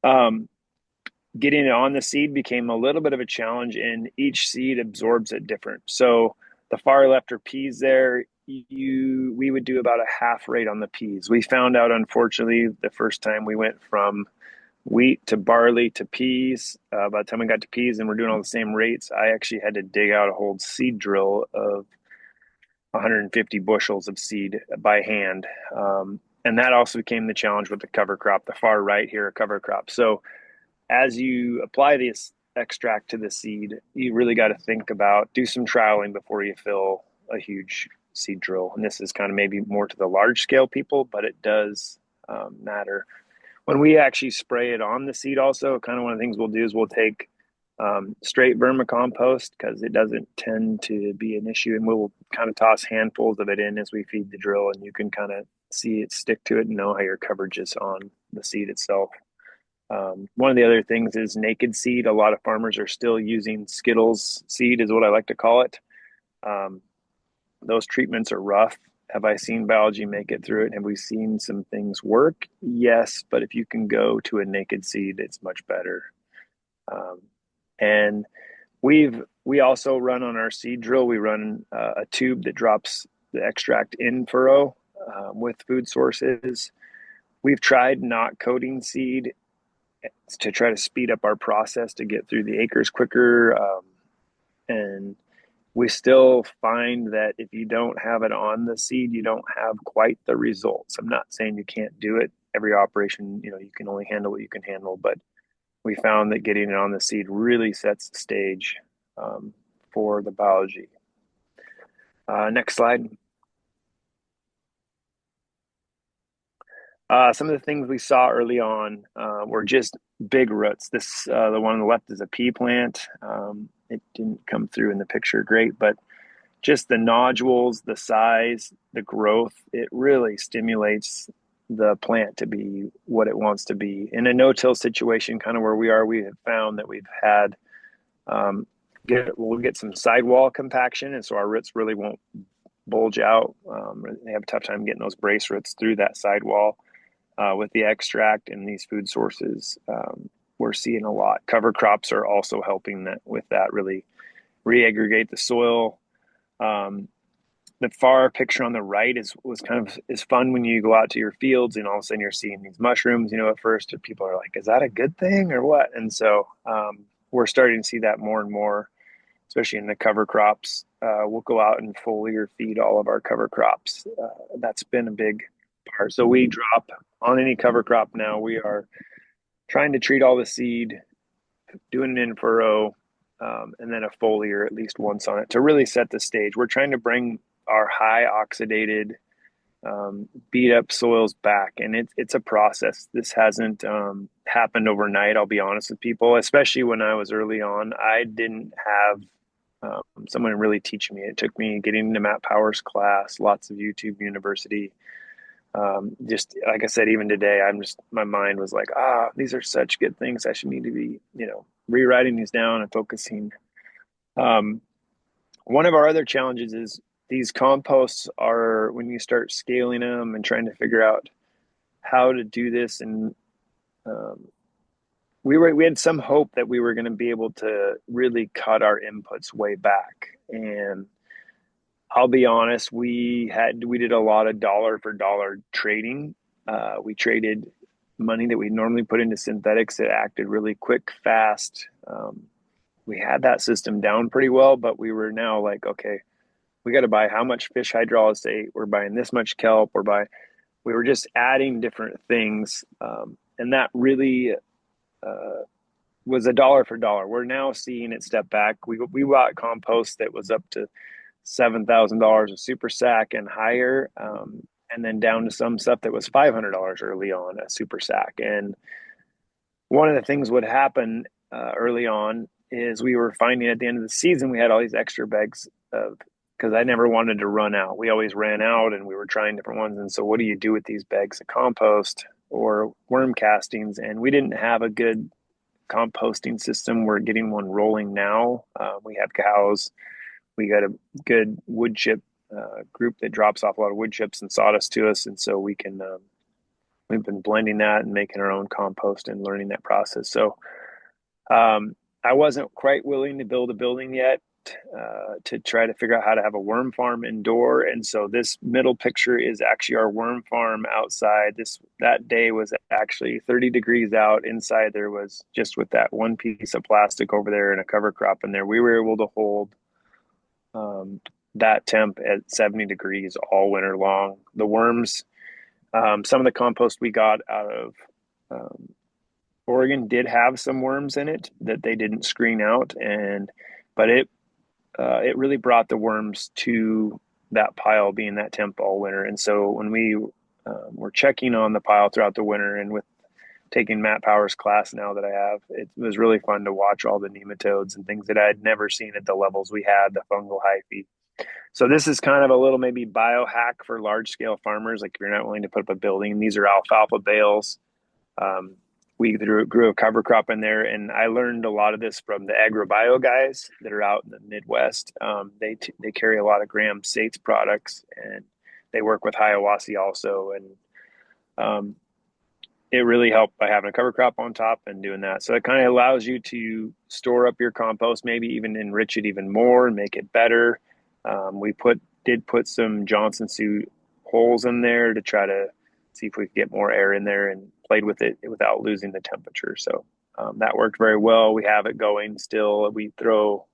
Getting it on the seed became a little bit of a challenge, and each seed absorbs it different. So the far left are peas there. We would do about a half rate on the peas. We found out, unfortunately, the first time we went from wheat to barley to peas. By the time we got to peas and we're doing all the same rates, I actually had to dig out a whole seed drill of 150 bushels of seed by hand. And that also became the challenge with the cover crop, the far right here, a cover crop. So as you apply this extract to the seed, you really got to think about, do some trialing before you fill a huge seed drill. And this is kind of maybe more to the large scale people, but it does matter. When we actually spray it on the seed also, kind of one of the things we'll do is we'll take straight vermicompost because it doesn't tend to be an issue, and we'll kind of toss handfuls of it in as we feed the drill, and you can kind of see it stick to it and know how your coverage is on the seed itself. One of the other things is naked seed. A lot of farmers are still using Skittles seed is what I like to call it. Those treatments are rough. Have I seen biology make it through it? Have we seen some things work? Yes, but if you can go to a naked seed, it's much better. And we also run on our seed drill. We run a tube that drops the extract in furrow with food sources. We've tried not coating seed to try to speed up our process to get through the acres quicker. And we still find that if you don't have it on the seed, you don't have quite the results. I'm not saying you can't do it. Every operation, you can only handle what you can handle, but we found that getting it on the seed really sets the stage for the biology. Next slide. Some of the things we saw early on were just big roots. This, the one on the left is a pea plant. It didn't come through in the picture great, but just the nodules, the size, the growth, it really stimulates the plant to be what it wants to be. In a no-till situation, kind of where we are, we have found that we've had, we'll get some sidewall compaction, and so our roots really won't bulge out. They have a tough time getting those brace roots through that sidewall. With the extract and these food sources, we're seeing a lot. Cover crops are also helping that with that, really re-aggregate the soil. The far picture on the right is fun when you go out to your fields and all of a sudden you're seeing these mushrooms. At first people are like, is that a good thing or what? And so we're starting to see that more and more, especially in the cover crops. We'll go out and foliar feed all of our cover crops. That's been a big part. So we drop on any cover crop now. We are trying to treat all the seed, doing it in furrow, and then a foliar at least once on it to really set the stage. We're trying to bring our high oxidated, beat up soils back, and it's a process. This hasn't happened overnight. I'll be honest with people, especially when I was early on. I didn't have someone really teach me. It took me getting into Matt Powers' class, lots of YouTube University. Just like I said, even today, my mind was like, these are such good things. I should need to be, rewriting these down and focusing. One of our other challenges is these composts are, when you start scaling them and trying to figure out how to do this. And we had some hope that we were going to be able to really cut our inputs way back. And I'll be honest, we did a lot of dollar for dollar trading. We traded money that we normally put into synthetics that acted really quick, fast. We had that system down pretty well, but we were now like, okay, we got to buy how much fish hydrolysate. We're buying this much kelp. We were just adding different things. And that really was a dollar for dollar. We're now seeing it step back. We bought compost that was up to $7,000 a super sack and higher, and then down to some stuff that was $500 early on a super sack. And one of the things would happen early on is we were finding at the end of the season we had all these extra bags because I never wanted to run out. We always ran out, and we were trying different ones. And so what do you do with these bags of compost or worm castings? And we didn't have a good composting system. We're getting one rolling now. We have cows. We got a good wood chip group that drops off a lot of wood chips and sawdust to us. And so we can, we've been blending that and making our own compost and learning that process. So I wasn't quite willing to build a building yet. to try to figure out how to have a worm farm indoor. And so this middle picture is actually our worm farm outside. That day was actually 30 degrees out. Inside there was, just with that one piece of plastic over there and a cover crop in there, we were able to hold that temp at 70 degrees all winter long. The worms, some of the compost we got out of Oregon did have some worms in it that they didn't screen out, but it really brought the worms to that pile being that temp all winter. And so when we were checking on the pile throughout the winter, and with taking Matt Power's class now that I have, it was really fun to watch all the nematodes and things that I had never seen at the levels we had, the fungal hyphae. So this is kind of a little maybe biohack for large scale farmers. Like if you're not willing to put up a building, these are alfalfa bales. We grew a cover crop in there, and I learned a lot of this from the agrobio guys that are out in the Midwest. They carry a lot of Graham Sates products, and they work with Hiawassee also. And it really helped by having a cover crop on top and doing that. So it kind of allows you to store up your compost, maybe even enrich it even more and make it better. We did put some Johnson suit holes in there to try to see if we could get more air in there, and played with it without losing the temperature. So that worked very well. We have it going still. We throw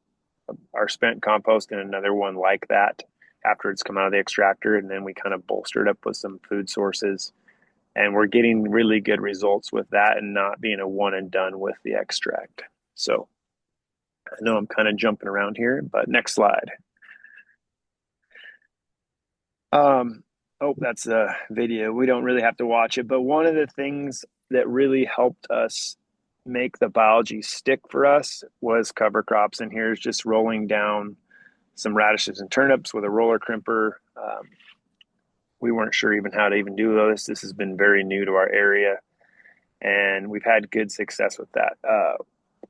our spent compost in another one like that after it's come out of the extractor, and then we kind of bolster it up with some food sources. And we're getting really good results with that and not being a one and done with the extract. So I know I'm kind of jumping around here, but next slide. Oh, that's a video. We don't really have to watch it, but one of the things that really helped us make the biology stick for us was cover crops. And here's just rolling down some radishes and turnips with a roller crimper. We weren't sure even how to even do this. This has been very new to our area, and we've had good success with that.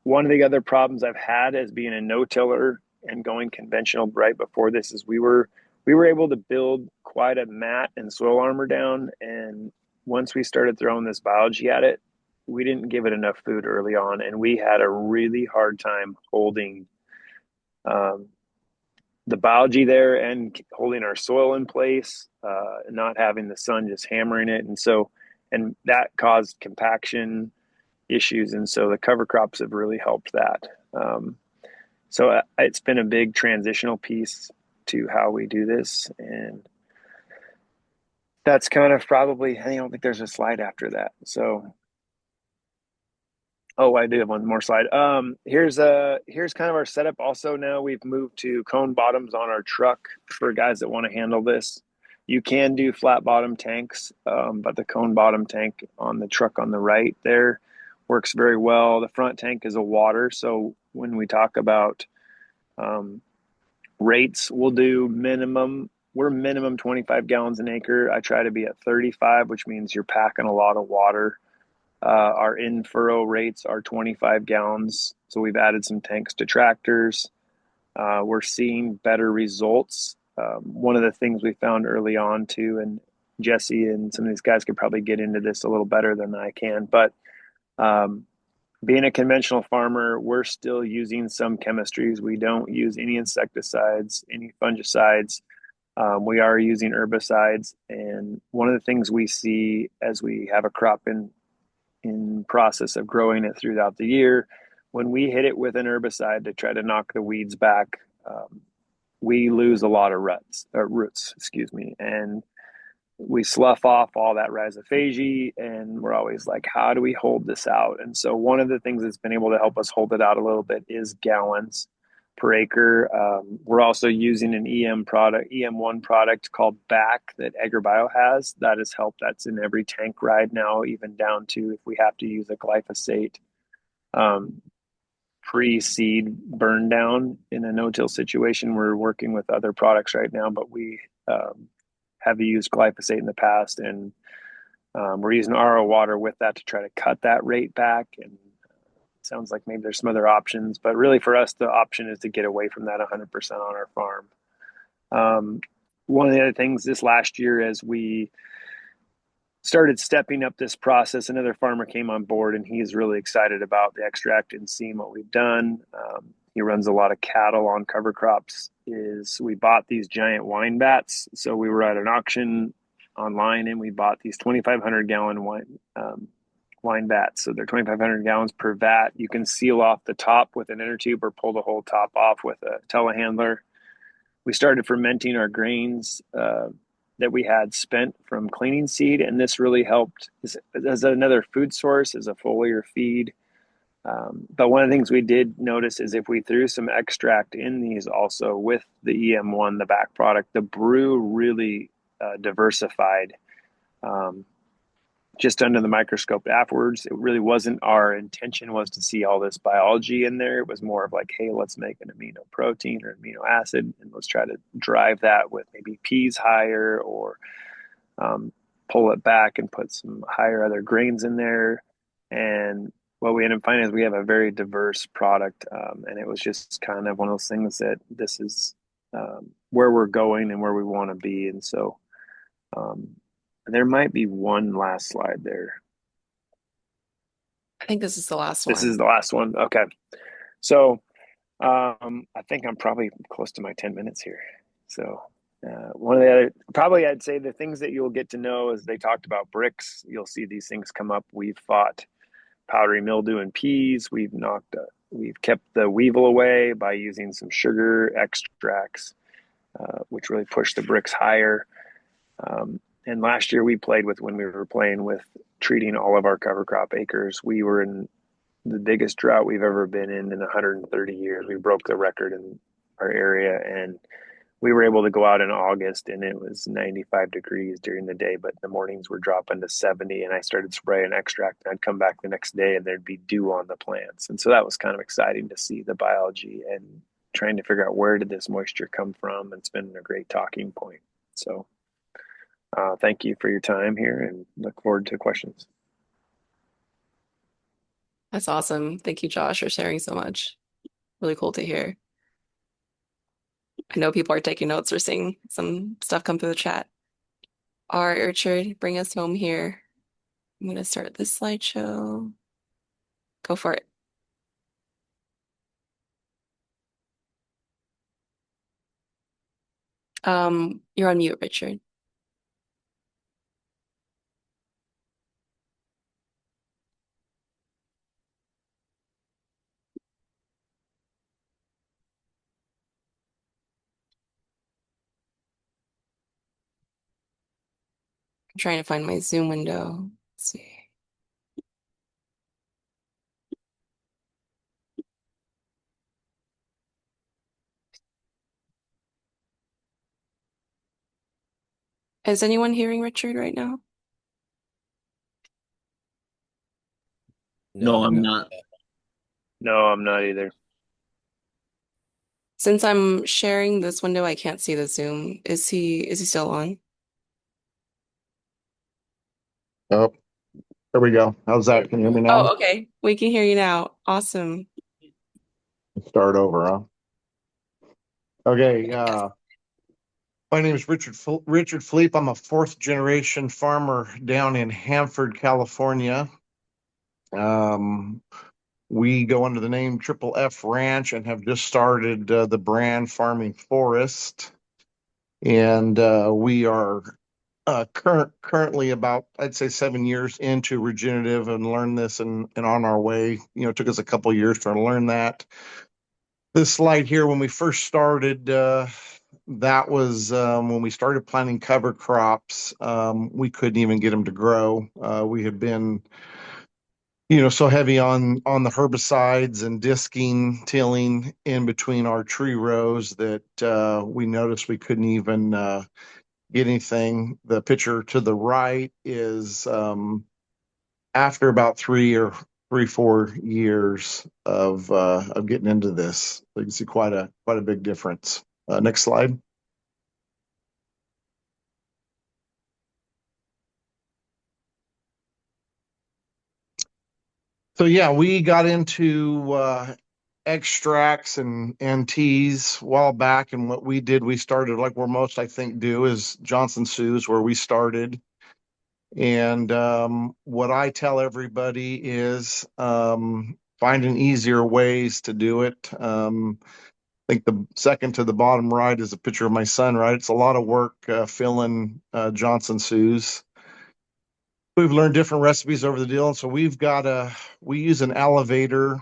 One of the other problems I've had as being a no-tiller and going conventional right before this is we were able to build quite a mat and soil armor down. And once we started throwing this biology at it, we didn't give it enough food early on. And we had a really hard time holding the biology there and holding our soil in place, not having the sun just hammering it. And that caused compaction issues. And so the cover crops have really helped that. So it's been a big transitional piece to how we do this. And that's kind of probably, I don't think there's a slide after that. So, oh, I do have one more slide. Here's kind of our setup. Also, now we've moved to cone bottoms on our truck for guys that want to handle this. You can do flat bottom tanks, but the cone bottom tank on the truck on the right there works very well. The front tank is a water. So when we talk about rates, we'll do we're minimum 25 gallons an acre. I try to be at 35, which means you're packing a lot of water. Our in-furrow rates are 25 gallons. So we've added some tanks to tractors. We're seeing better results. One of the things we found early on too, and Jesse and some of these guys could probably get into this a little better than I can, but being a conventional farmer, we're still using some chemistries. We don't use any insecticides, any fungicides. We are using herbicides. And one of the things we see as we have a crop in process of growing it throughout the year, when we hit it with an herbicide to try to knock the weeds back, we lose a lot of roots, and we slough off all that rhizophagy, and we're always like, how do we hold this out? And so one of the things that's been able to help us hold it out a little bit is gallons per acre. We're also using an EM1 product called BAC that AgriBio has. That has helped. That's in every tank ride now, even down to if we have to use a glyphosate pre-seed burn down in a no-till situation. We're working with other products right now, but we have used glyphosate in the past, and we're using RO water with that to try to cut that rate back. And it sounds like maybe there's some other options, but really for us, the option is to get away from that 100% on our farm. One of the other things this last year, as we started stepping up this process, another farmer came on board, and he's really excited about the extract and seeing what we've done. he runs a lot of cattle on cover crops, is we bought these giant wine vats. So we were at an auction online and we bought these 2,500 gallon wine vats. So they're 2,500 gallons per vat. You can seal off the top with an inner tube or pull the whole top off with a telehandler. We started fermenting our grains that we had spent from cleaning seed, and this really helped as another food source, as a foliar feed. But one of the things we did notice is if we threw some extract in these also with the EM1, the back product, the brew really diversified just under the microscope afterwards. It really wasn't our intention was to see all this biology in there. It was more of like, hey, let's make an amino protein or amino acid, and let's try to drive that with maybe peas higher, or pull it back and put some higher other grains in there. And what we end up finding is we have a very diverse product. And it was just kind of one of those things that this is where we're going and where we want to be. And so there might be one last slide there. I think this is the last This one. is the last one. Okay. So I think I'm probably close to my 10 minutes here. So one of the other, probably I'd say the things that you'll get to know is they talked about bricks. You'll see these things come up. We've fought powdery mildew in peas. We've kept the weevil away by using some sugar extracts, which really pushed the bricks higher. And last year when we were playing with treating all of our cover crop acres, we were in the biggest drought we've ever been in 130 years. We broke the record in our area, and we were able to go out in August and it was 95 degrees during the day, but the mornings were dropping to 70, and I started spraying extract, and I'd come back the next day and there'd be dew on the plants. And so that was kind of exciting to see the biology and trying to figure out where did this moisture come from. And it's been a great talking point. So thank you for your time here and look forward to questions. That's awesome. Thank you, Josh, for sharing so much. Really cool to hear. I know people are taking notes. We're seeing some stuff come through the chat. All right, Richard, bring us home here. I'm going to start this slideshow. Go for it. You're on mute, Richard. I'm trying to find my Zoom window. Let's see. Is anyone hearing Richard right now? No, I'm not. No, I'm not either. Since I'm sharing this window, I can't see the Zoom. Is he still on? Oh, there we go. How's that? Can you hear me now? Oh, okay. We can hear you now. Awesome. Start over, huh? Okay. Yes. My name is Richard Fleep. I'm a fourth generation farmer down in Hanford, California. We go under the name Triple F Ranch and have just started the brand Farming Forest. And we are currently about, I'd say, 7 years into regenerative and learn this and on our way. It took us a couple of years to learn that. This slide here, when we first started, that was when we started planting cover crops. We couldn't even get them to grow. We had been, so heavy on the herbicides and disking, tilling in between our tree rows that we noticed we couldn't even get anything. The picture to the right is after about 4 years of getting into this. You can see quite a big difference. Next slide. So yeah, we got into extracts and teas a while back, and what we did, we started like where most I think do is Johnson Sue's, where we started. And what I tell everybody is finding easier ways to do it. I think the second to the bottom right is a picture of my son, right? It's a lot of work filling Johnson Sue's. We've learned different recipes over the deal. And so we use an elevator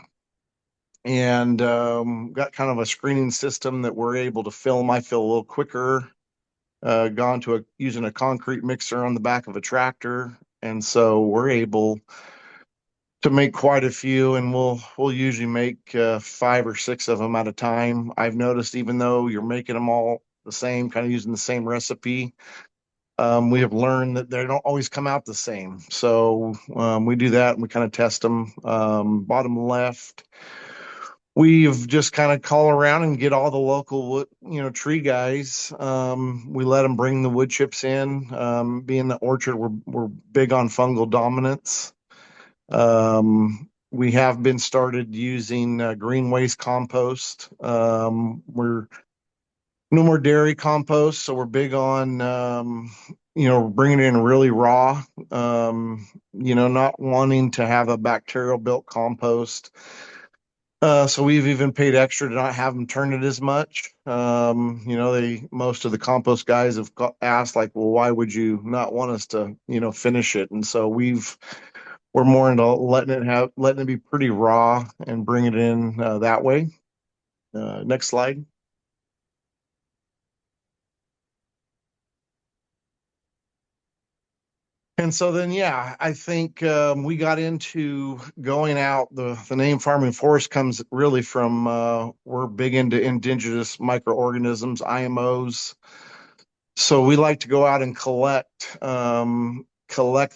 and got kind of a screening system that we're able to fill. I fill a little quicker, using a concrete mixer on the back of a tractor. And so we're able to make quite a few, and we'll usually make 5 or 6 of them at a time. I've noticed even though you're making them all the same, kind of using the same recipe, we have learned that they don't always come out the same. So we do that and we kind of test them. Bottom left, we've just kind of call around and get all the local tree guys. We let them bring the wood chips in. Being the orchard, we're big on fungal dominance. We have been started using green waste compost. We're no more dairy compost, so we're big on bringing it in really raw. Not wanting to have a bacterial built compost. So we've even paid extra to not have them turn it as much. Most of the compost guys have asked, like, well, why would you not want us to finish it? And so we're more into letting it be pretty raw and bring it in that way. Next slide. And so then, yeah, I think we got into going out. The name Farming Forest comes really from we're big into indigenous microorganisms, IMOs. So we like to go out and collect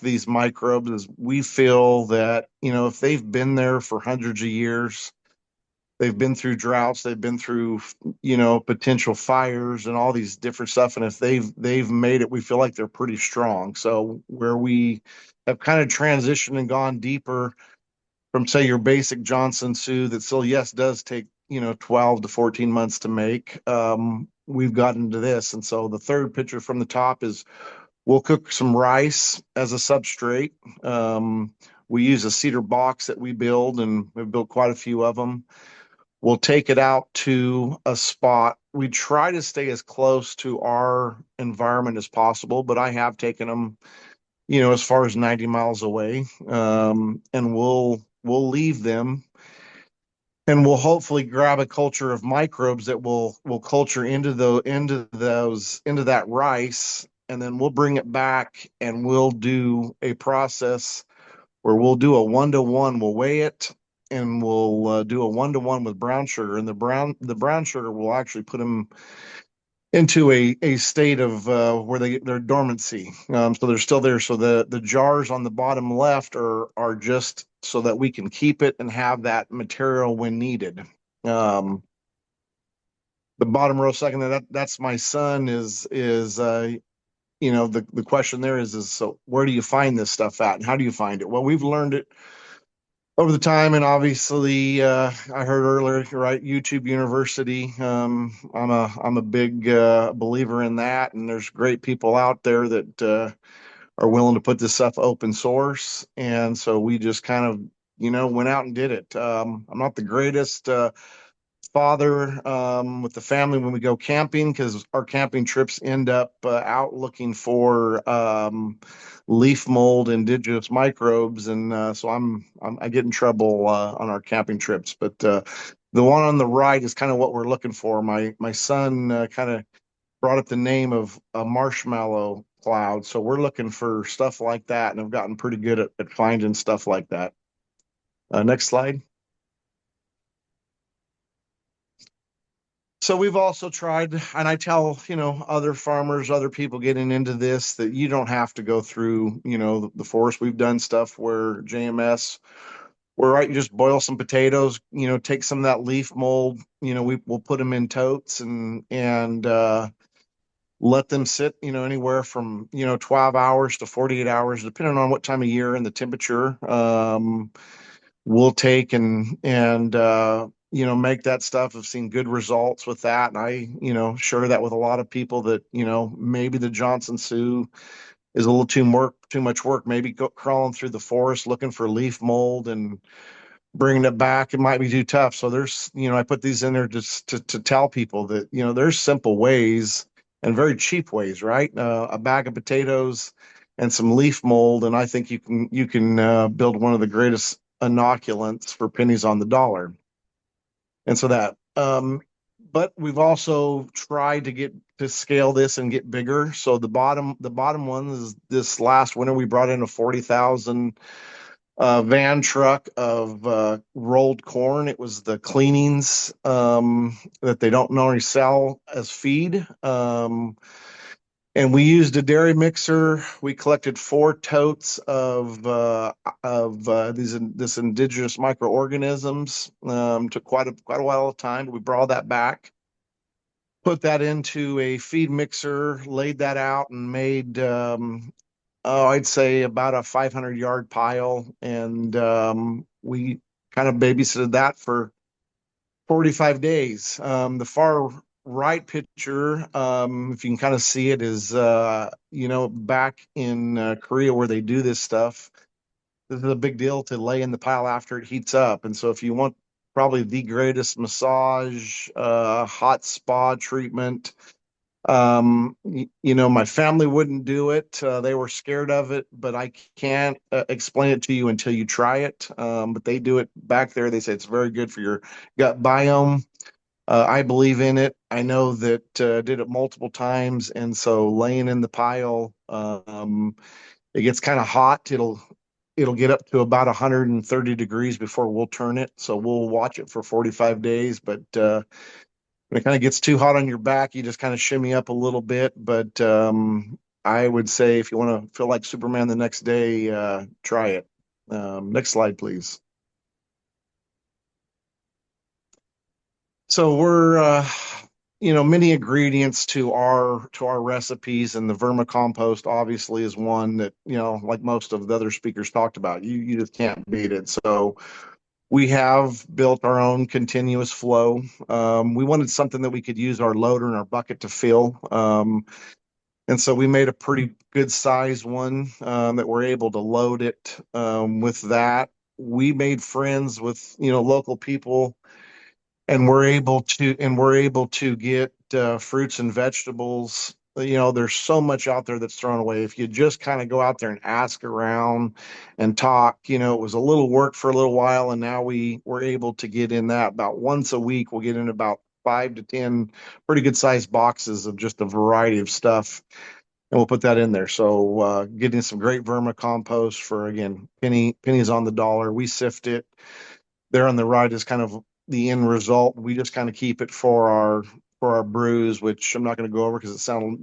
these microbes, as we feel that if they've been there for hundreds of years, they've been through droughts, they've been through potential fires and all these different stuff, and if they've made it, we feel like they're pretty strong. So where we have kind of transitioned and gone deeper from, say, your basic Johnson Sioux that still, yes, does take 12 to 14 months to make, we've gotten to this. And so the third picture from the top is we'll cook some rice as a substrate. We use a cedar box that we build, and we've built quite a few of them. We'll take it out to a spot. We try to stay as close to our environment as possible, but I have taken them, as far as 90 miles away. And we'll leave them, and we'll hopefully grab a culture of microbes that will culture into that rice, and then we'll bring it back and we'll do a process where we'll do a 1-to-1. We'll weigh it, and we'll do a 1-to-1 with brown sugar, and the brown sugar will actually put them into a state of where they're dormancy. So they're still there. So the jars on the bottom left are just so that we can keep it and have that material when needed. The bottom row second, that's my son. The question there is so where do you find this stuff at, and how do you find it? Well, we've learned it over the time, and obviously, I heard earlier, right? YouTube University. I'm a big believer in that, and there's great people out there that are willing to put this stuff open source, and so we just kind of went out and did it. I'm not the greatest father with the family when we go camping, because our camping trips end up out looking for leaf mold, indigenous microbes, and so I get in trouble on our camping trips. But the one on the right is kind of what we're looking for. My son kind of brought up the name of a marshmallow cloud, so we're looking for stuff like that, and I've gotten pretty good at finding stuff like that. Next slide. So we've also tried, and I tell, other farmers, other people getting into this, that you don't have to go through, the forest. We've done stuff where JMS, right, you just boil some potatoes, take some of that leaf mold, we'll put them in totes and let them sit, anywhere from, 12 hours to 48 hours, depending on what time of year and the temperature. We'll take and make that stuff. I've seen good results with that, and I share that with a lot of people that maybe the Johnson Sioux is a little too much work, maybe crawling through the forest looking for leaf mold, and bringing it back, it might be too tough. So there's, I put these in there just to tell people that, there's simple ways and very cheap ways, right? A bag of potatoes and some leaf mold, and I think you can build one of the greatest inoculants for pennies on the dollar. And so but we've also tried to get to scale this and get bigger. So the bottom one is this last winter we brought in a 40,000 van truck of rolled corn. It was the cleanings that they don't normally sell as feed. And we used a dairy mixer. We collected 4 totes of this indigenous microorganisms. Took quite a while of time. We brought that back, put that into a feed mixer, laid that out, and made I'd say about a 500-yard pile, and we kind of babysitted that for 45 days. The far right picture, if you can kind of see it, is back in Korea where they do this stuff. This is a big deal to lay in the pile after it heats up, and so if you want probably the greatest massage, hot spa treatment. My family wouldn't do it. They were scared of it, but I can't explain it to you until you try it. But they do it back there. They say it's very good for your gut biome. I believe in it. I know that did it multiple times, and so laying in the pile, it gets kind of hot. It'll get up to about 130 degrees before we'll turn it. So we'll watch it for 45 days, but when it kind of gets too hot on your back, you just kind of shimmy up a little bit. But I would say if you want to feel like Superman the next day, try it. Next slide, please. So we're many ingredients to our recipes, and the vermicompost obviously is one that, like most of the other speakers talked about, you just can't beat it. So we have built our own continuous flow. We wanted something that we could use our loader and our bucket to fill. And so we made a pretty good size one that we're able to load it with that. We made friends with, local people, and we're able to get fruits and vegetables. There's so much out there that's thrown away. If you just kind of go out there and ask around and talk, it was a little work for a little while, and now we're able to get in that about once a week. We'll get in about 5 to 10 pretty good sized boxes of just a variety of stuff, and we'll put that in there. So getting some great vermicompost for, again, pennies on the dollar. We sift it. There on the right is kind of the end result. We just kind of keep it for our brews, which I'm not going to go over because it sounded,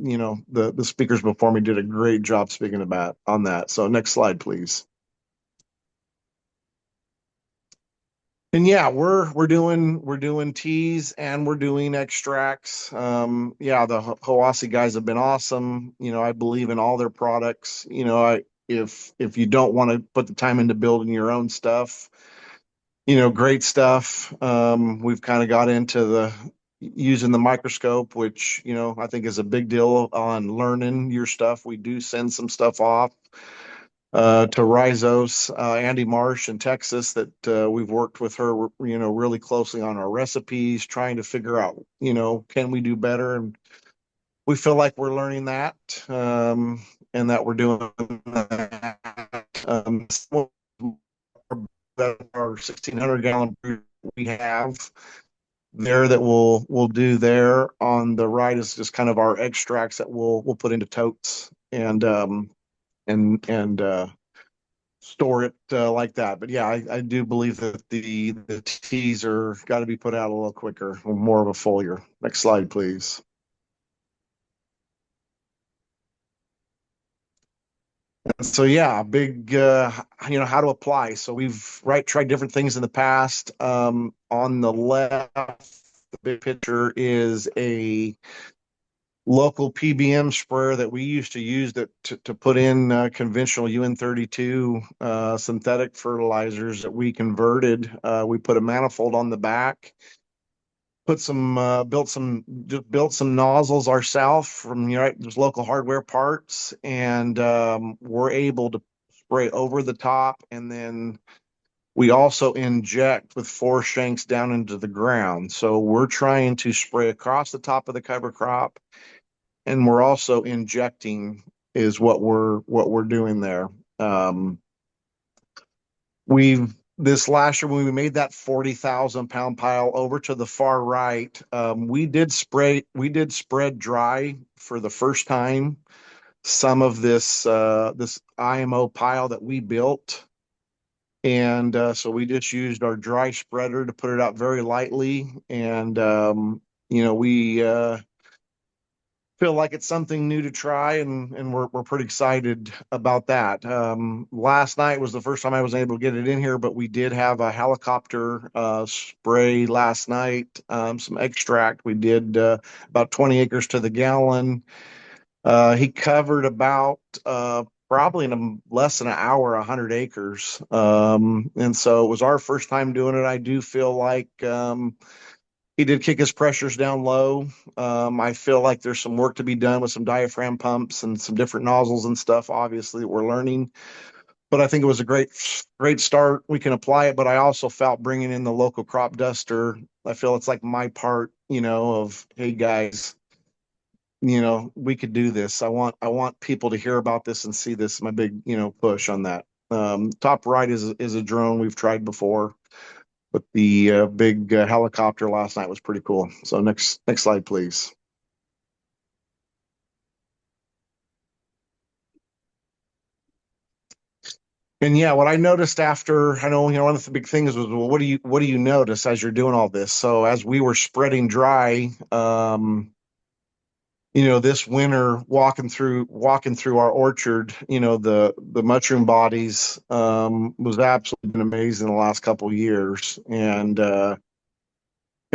the speakers before me did a great job speaking about on that. So next slide, please. And yeah, we're doing teas and we're doing extracts. Yeah, the Hawassi guys have been awesome. I believe in all their products. If you don't want to put the time into building your own stuff, great stuff. We've kind of got into using the microscope, which, I think is a big deal on learning your stuff. We do send some stuff off to Rhizos, Andy Marsh in Texas, that we've worked with her, really closely on our recipes, trying to figure out, can we do better? And we feel like we're learning that, and that we're doing that. Our 1,600-gallon brew we have there that we'll do there. On the right is just kind of our extracts that we'll put into totes and store it like that. But yeah, I do believe that the teas are got to be put out a little quicker, more of a foliar. Next slide, please. So yeah, big how to apply. So we've tried different things in the past. On the left, the big picture is a local PBM sprayer that we used to use to put in conventional UN32 synthetic fertilizers that we converted. We put a manifold on the back, built some nozzles ourselves from just local hardware parts, and we're able to spray over the top and then We also inject with four shanks down into the ground. So we're trying to spray across the top of the cover crop, and we're also injecting is what we're doing there. Um, we've this last year when we made that 40,000 pound pile over to the far right, we did spread dry for the first time some of this IMO pile that we built. And so we just used our dry spreader to put it out very lightly. And, we feel like it's something new to try, and we're pretty excited about that. Last night was the first time I was able to get it in here, but we did have a helicopter spray last night, some extract. We did about 20 acres to the gallon. He covered about probably in less than an hour, 100 acres. And so it was our first time doing it. I do feel like he did kick his pressures down low. I feel like there's some work to be done with some diaphragm pumps and some different nozzles and stuff, obviously, that we're learning. But I think it was a great start. We can apply it, but I also felt bringing in the local crop duster. I feel it's like my part, of, hey guys, we could do this. I want people to hear about this and see this. My big, push on that. Top right is a drone we've tried before, but the big helicopter last night was pretty cool. So next slide, please. And yeah, what I noticed after, I know, one of the big things was, well, what do you notice as you're doing all this? So as we were spreading dry, this winter walking through our orchard, the mushroom bodies was absolutely been amazing the last couple of years. And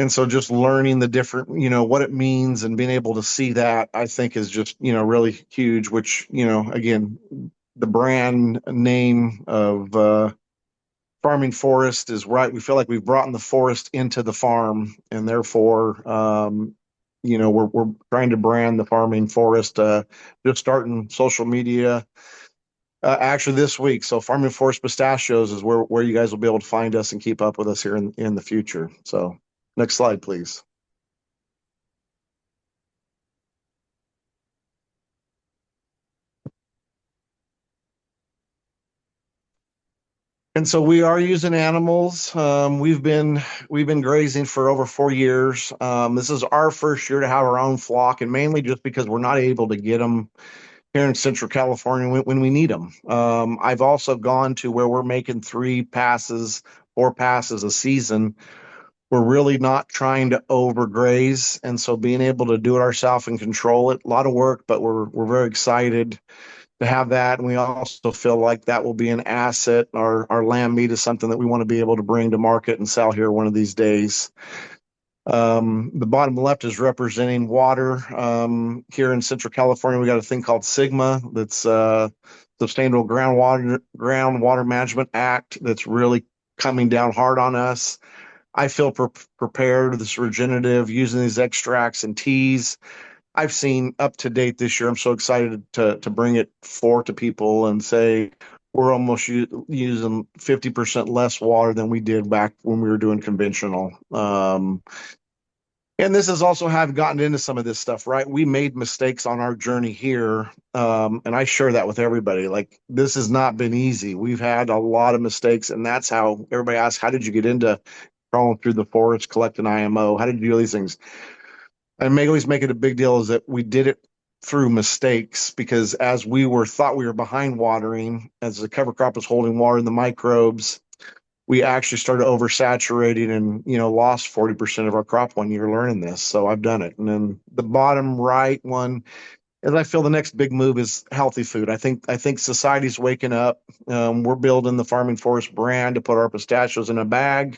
so just learning the different, what it means and being able to see that, I think is just, really huge, which, again, the brand name of farming forest is right. We feel like we've brought in the forest into the farm, and therefore, we're trying to brand the farming forest, just starting social media, actually this week. So farming forest pistachios is where you guys will be able to find us and keep up with us here in the future. So next slide, please. And so we are using animals. We've been grazing for over 4 years. This is our first year to have our own flock, and mainly just because we're not able to get them here in Central California when we need them. I've also gone to where we're making 4 passes a season. We're really not trying to overgraze, and so being able to do it ourselves and control it, a lot of work, but we're very excited to have that. And we also feel like that will be an asset. Our lamb meat is something that we want to be able to bring to market and sell here one of these days. The bottom left is representing water. Here in Central California, we got a thing called Sigma, that's Sustainable Groundwater Management Act, that's really coming down hard on us. I feel prepared. This regenerative, using these extracts and teas, I've seen up to date this year. I'm so excited to bring it forth to people and say we're almost using 50% less water than we did back when we were doing conventional. And this is also how I've gotten into some of this stuff, right? We made mistakes on our journey here. And I share that with everybody. Like, this has not been easy. We've had a lot of mistakes, and that's how everybody asks, how did you get into crawling through the forest, collecting IMO? How did you do these things? I may always make it a big deal is that we did it through mistakes, because as thought we were behind watering, as the cover crop was holding water in the microbes, we actually started oversaturating and, lost 40% of our crop one year learning this. So I've done it. And then the bottom right one, as I feel the next big move is healthy food. I think society's waking up. We're building the Farming Forest brand to put our pistachios in a bag,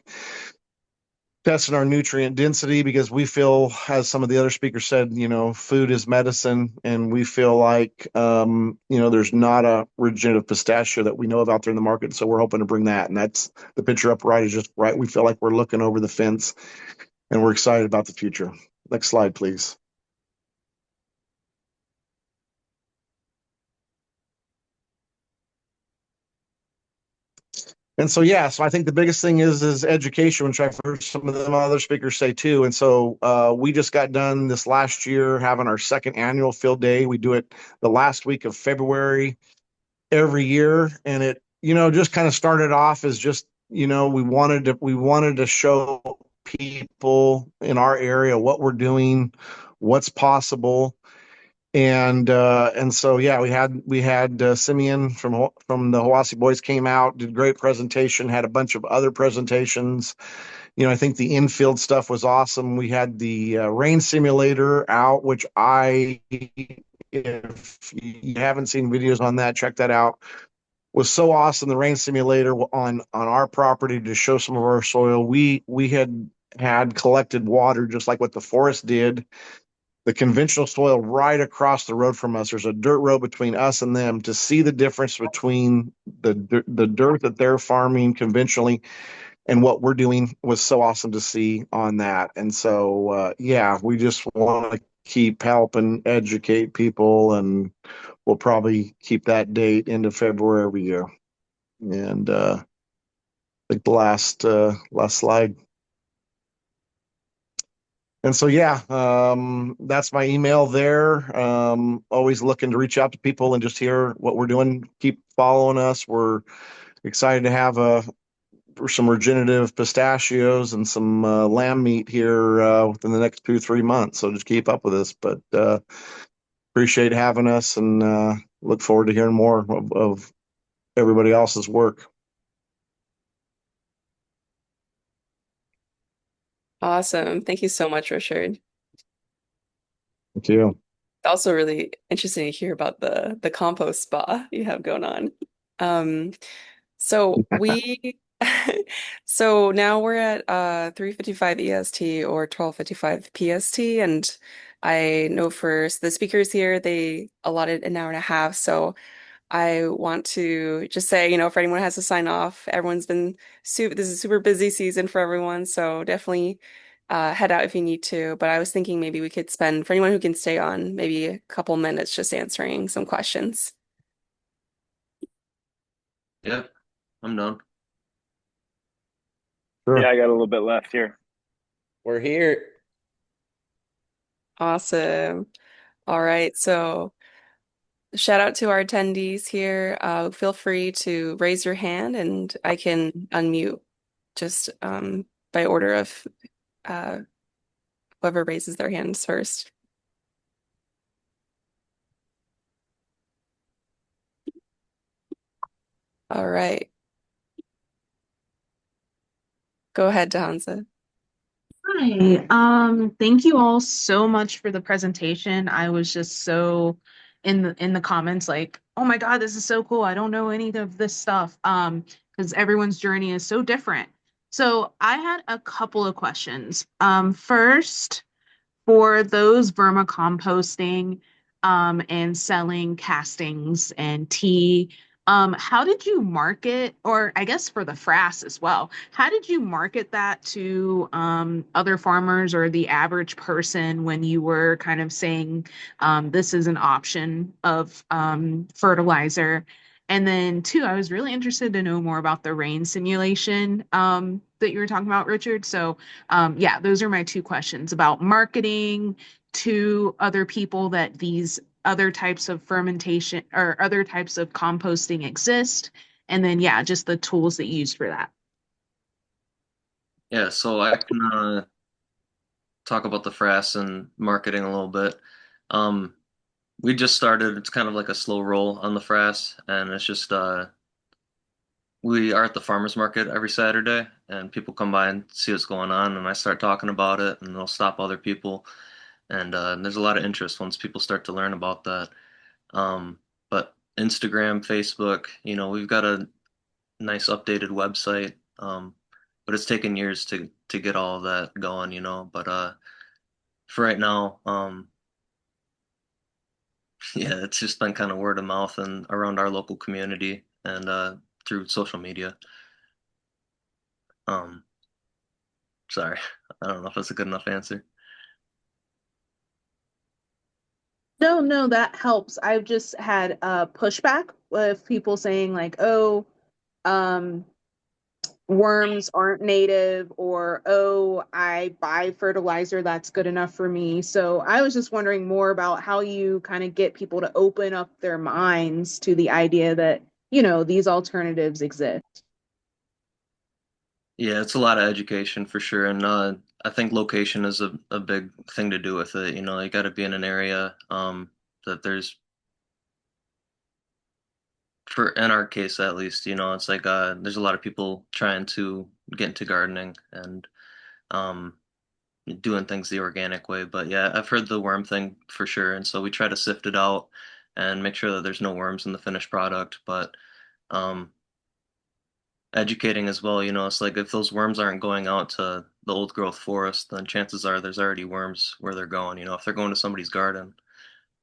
testing our nutrient density, because we feel, as some of the other speakers said, food is medicine, and we feel like, there's not a regenerative pistachio that we know of out there in the market. So we're hoping to bring that. And that's the picture up right is just right. We feel like we're looking over the fence, and we're excited about the future. Next slide, please. And so, yeah, so I think the biggest thing is education, which I've heard some of the other speakers say too. And so we just got done this last year having our second annual field day. We do it the last week of February every year, and it, just kind of started off as just, we wanted to show people in our area what we're doing, what's possible. And so, yeah, we had Simeon from the Hawassi Boys came out, did a great presentation, had a bunch of other presentations. I think the infield stuff was awesome. We had the rain simulator out, which if you haven't seen videos on that, check that out. Was so awesome. The rain simulator on our property to show some of our soil. We had collected water just like what the forest did, the conventional soil right across the road from us. There's a dirt road between us and them. To see the difference between the dirt that they're farming conventionally and what we're doing was so awesome to see on that. And so, yeah, we just want to keep helping educate people, and we'll probably keep that date into February every year. And I think the last slide. And so, yeah, that's my email there. Always looking to reach out to people and just hear what we're doing. Keep following us. We're excited to have some regenerative pistachios and some lamb meat here within the next 2-3 months. So just keep up with us. But appreciate having us, and look forward to hearing more of everybody else's work. Awesome. Thank you so much, Richard. Thank you. Also really interesting to hear about the compost spa you have going on. Um, so we so now we're at 3:55 EST or 12:55 PST, and I know for the speakers here they allotted an hour and a half, so I want to just say, for anyone who has to sign off, everyone's been this is a super busy season for everyone, so definitely head out if you need to. But I was thinking maybe we could spend, for anyone who can stay on, maybe a couple minutes just answering some questions. Yeah, I'm done. Sure. Yeah, I got a little bit left here. We're here. Awesome. All right, so shout out to our attendees here. Feel free to raise your hand and I can unmute just by order of uh, whoever raises their hands first. All right. Go ahead, Dehanza. Hi. Thank you all so much for the presentation. I was just so in the comments like, oh my God, this is so cool. I don't know any of this stuff. Because everyone's journey is so different. So I had a couple of questions. First, for those vermicomposting and selling castings and tea, how did you market, or I guess for the frass as well, how did you market that to other farmers or the average person when you were kind of saying this is an option of fertilizer? And then two, I was really interested to know more about the rain simulation that you were talking about, Richard. So yeah, those are my two questions about marketing to other people that these other types of fermentation or other types of composting exist. And then, yeah, just the tools that you use for that. Yeah, so I can talk about the frass and marketing a little bit. Um, we just started, it's kind of like a slow roll on the frass, and it's just we are at the farmers market every Saturday, and people come by and see what's going on, and I start talking about it, and they'll stop other people, and there's a lot of interest once people start to learn about that. But Instagram, Facebook, we've got a nice updated website, but it's taken years to get all of that going. But for right now, yeah, it's just been kind of word of mouth and around our local community and through social media. Um, Sorry, I don't know if that's a good enough answer. No, no, that helps. I've just had pushback with people saying like, oh, um, worms aren't native, or oh, I buy fertilizer that's good enough for me. So I was just wondering more about how you kind of get people to open up their minds to the idea that, these alternatives exist. Yeah, it's a lot of education for sure, and I think location is a big thing to do with it. You know, you got to be in an area that there's, for in our case at least, you know, it's like there's a lot of people trying to get into gardening and um, doing things the organic way. But yeah, I've heard the worm thing for sure, and so we try to sift it out and make sure that there's no worms in the finished product. But um, educating as well, you know, it's like if those worms aren't going out to the old growth forest, then chances are there's already worms where they're going. You know, if they're going to somebody's garden,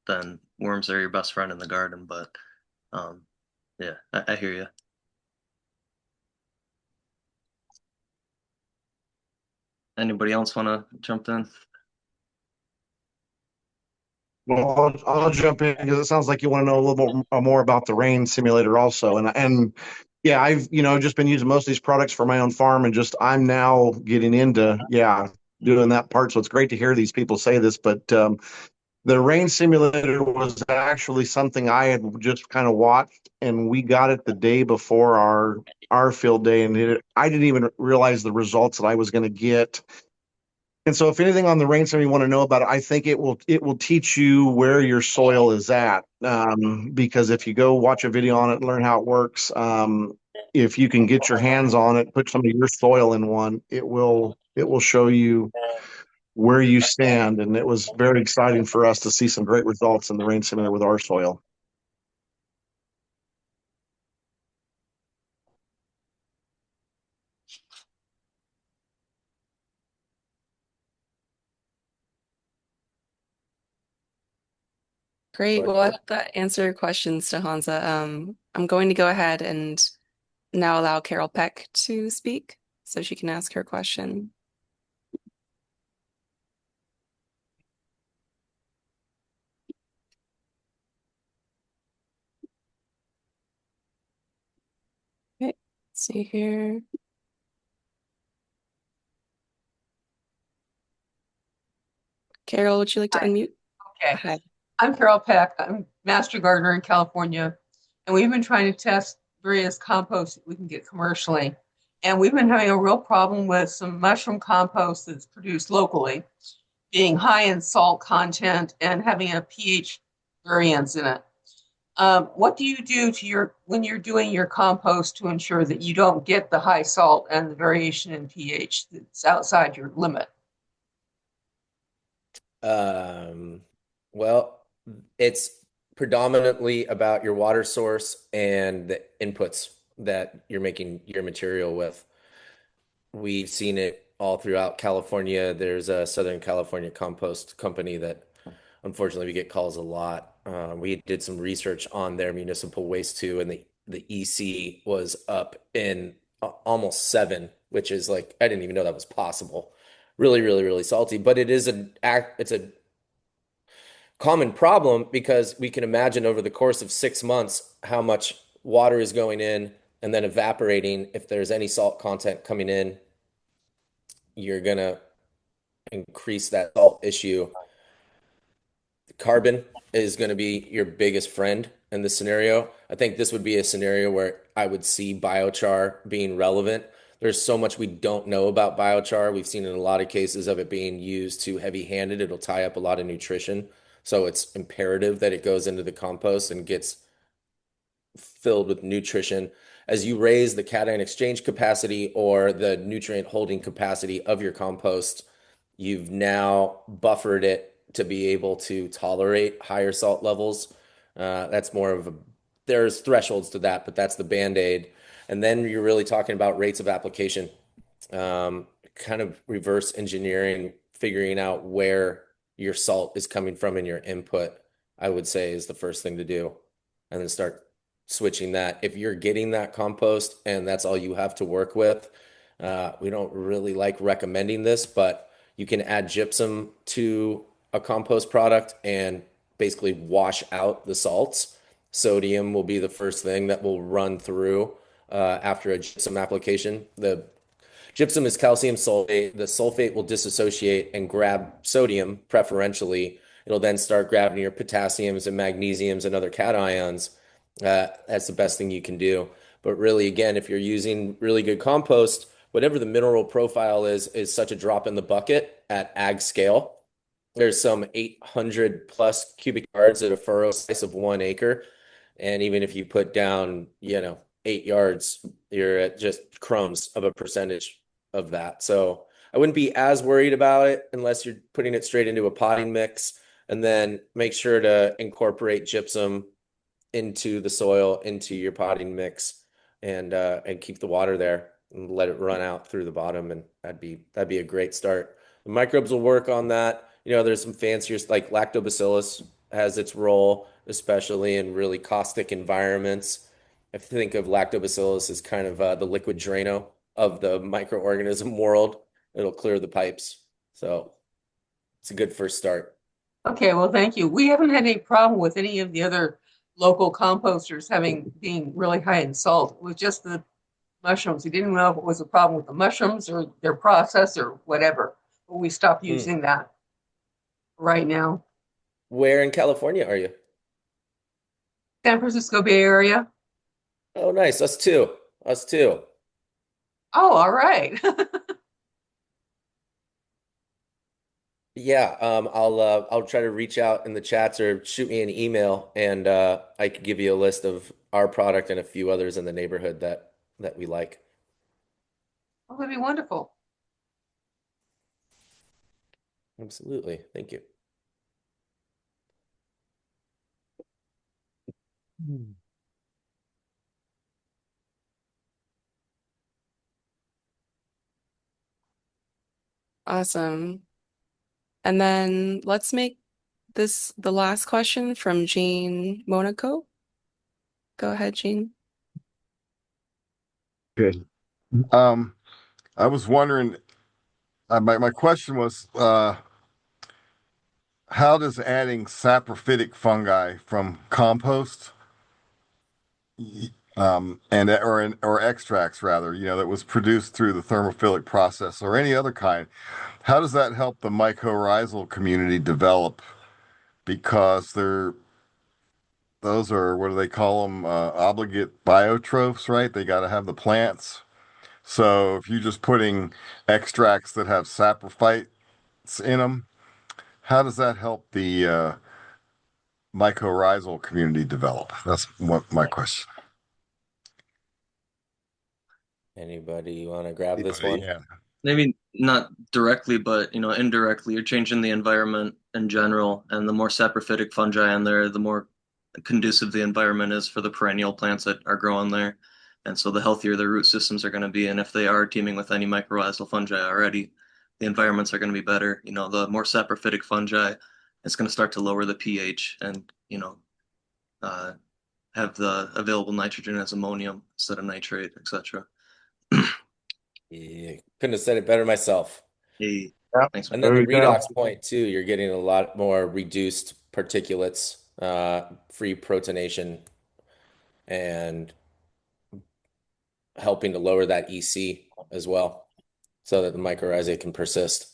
then worms are your best friend in the garden. But um, yeah, I hear you. Anybody else want to jump in? Well, I'll jump in because it sounds like you want to know a little more about the rain simulator also. And yeah, I've just been using most of these products for my own farm, and just I'm now getting into doing that part. So it's great to hear these people say this, but the rain simulator was actually something I had just kind of watched, and we got it the day before our field day, and I didn't even realize the results that I was going to get. And so if anything on the rain simulator you want to know about it, I think it will teach you where your soil is at. Because if you go watch a video on it and learn how it works, if you can get your hands on it, put some of your soil in one, it will show you where you stand. And it was very exciting for us to see some great results in the rain simulator with our soil. Great. Well, I hope that answered your questions, Hansa. I'm going to go ahead and now allow Carol Peck to speak so she can ask her question. Okay, let's see here. Carol, would you like to unmute? Okay. Hi. I'm Carol Peck. I'm master gardener in California, and we've been trying to test various composts that we can get commercially. And we've been having a real problem with some mushroom compost that's produced locally, being high in salt content and having a pH variance in it. What do you do when you're doing your compost to ensure that you don't get the high salt and the variation in pH that's outside your limit? Um, well, it's predominantly about your water source and the inputs that you're making your material with. We've seen it all throughout California. There's a Southern California compost company that unfortunately we get calls a lot. We did some research on their municipal waste too, and the EC was up in almost 7, which is like I didn't even know that was possible. Really, really, really salty. But it's a common problem because we can imagine over the course of 6 months how much water is going in and then evaporating. If there's any salt content coming in, you're gonna increase that salt issue. Carbon is going to be your biggest friend in this scenario. I think this would be a scenario where I would see biochar being relevant. There's so much we don't know about biochar. We've seen in a lot of cases of it being used too heavy-handed. It'll tie up a lot of nutrition. So it's imperative that it goes into the compost and gets filled with nutrition. As you raise the cation exchange capacity or the nutrient holding capacity of your compost, you've now buffered it to be able to tolerate higher salt levels. That's more of there's thresholds to that, but that's the band-aid. And then you're really talking about rates of application, kind of reverse engineering, figuring out where your salt is coming from in your input, I would say is the first thing to do. And then start switching that. If you're getting that compost and that's all you have to work with, we don't really like recommending this, but you can add gypsum to a compost product and basically wash out the salts. Sodium will be the first thing that will run through. after a gypsum application. The gypsum is calcium sulfate. The sulfate will dissociate and grab sodium preferentially. It'll then start grabbing your potassiums and magnesiums and other cations. That's the best thing you can do. But really, again, if you're using really good compost, whatever the mineral profile is such a drop in the bucket at ag scale. There's some 800 plus cubic yards at a furrow size of 1 acre. And even if you put down, 8 yards, you're at just crumbs of a percentage of that. So I wouldn't be as worried about it unless you're putting it straight into a potting mix. And then make sure to incorporate gypsum into the soil, into your potting mix, and keep the water there and let it run out through the bottom. And that'd be a great start. The microbes will work on that. There's some fancier, like lactobacillus has its role, especially in really caustic environments. I think of lactobacillus as kind of the liquid Drano of the microorganism world. It'll clear the pipes. So it's a good first start. Okay, well, thank you. We haven't had any problem with any of the other local composters being really high in salt with just the mushrooms. We didn't know if it was a problem with the mushrooms or their process or whatever. But we stopped using that right now. Where in California are you? San Francisco Bay Area. Oh, nice. Us too. Us too. Oh, all right. Yeah, I'll try to reach out in the chats or shoot me an email, and I could give you a list of our product and a few others in the neighborhood that we like. Oh, that'd be wonderful. Absolutely. Thank you. Awesome. And then let's make this the last question from Jean Monaco. Go ahead, Jean. Okay. I was wondering, my question was, how does adding saprophytic fungi from compost, or extracts rather, that was produced through the thermophilic process or any other kind, how does that help the mycorrhizal community develop? Because those are, what do they call them? Obligate biotrophs, right? They got to have the plants. So if you're just putting extracts that have saprophytes in them, how does that help the mycorrhizal community develop? That's what my question. Anybody want to grab this one? Yeah. Maybe not directly, but indirectly, you're changing the environment in general, and the more saprophytic fungi in there, the more conducive the environment is for the perennial plants that are growing there. And so the healthier the root systems are going to be, and if they are teaming with any mycorrhizal fungi already, the environments are going to be better. The more saprophytic fungi, it's going to start to lower the pH and, uh, have the available nitrogen as ammonium instead of nitrate, etc. Yeah, couldn't have said it better myself. Hey, Yep. thanks. And then There the you go. redox point too, you're getting a lot more reduced particulates, free protonation, and helping to lower that EC as well, so that the mycorrhizae can persist.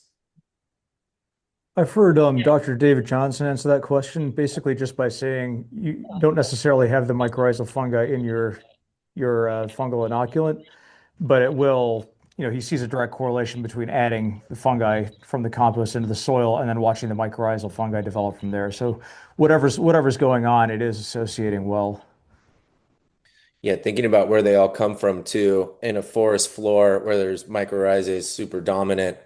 I've heard Dr. David Johnson answer that question basically just by saying you don't necessarily have the mycorrhizal fungi in your fungal inoculant, but it will, he sees a direct correlation between adding the fungi from the compost into the soil and then watching the mycorrhizal fungi develop from there. So whatever's going on, it is associating well. Yeah, thinking about where they all come from too. In a forest floor where there's mycorrhizae super dominant,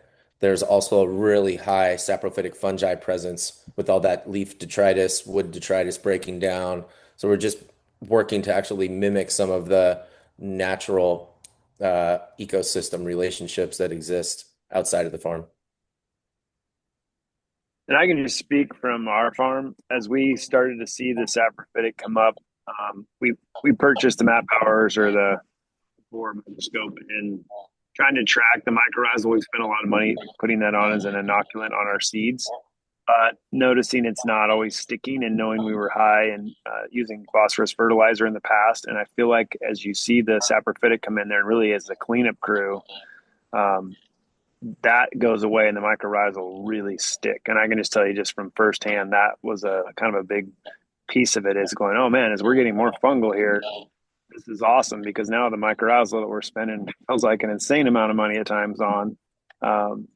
there's also a really high saprophytic fungi presence with all that leaf detritus, wood detritus breaking down. So we're just working to actually mimic some of the natural ecosystem relationships that exist outside of the farm. And I can just speak from our farm as we started to see the saprophytic come up. We purchased the map powers or the boar microscope and trying to track the mycorrhizal. We spent a lot of money putting that on as an inoculant on our seeds. noticing it's not always sticking and knowing we were high and using phosphorus fertilizer in the past. And I feel like as you see the saprophytic come in there and really as the cleanup crew, um, that goes away and the mycorrhizal really stick. And I can just tell you just from firsthand, that was a kind of a big piece of it is going, oh man, as we're getting more fungal here, this is awesome because now the mycorrhizal that we're spending feels like an insane amount of money at times on um,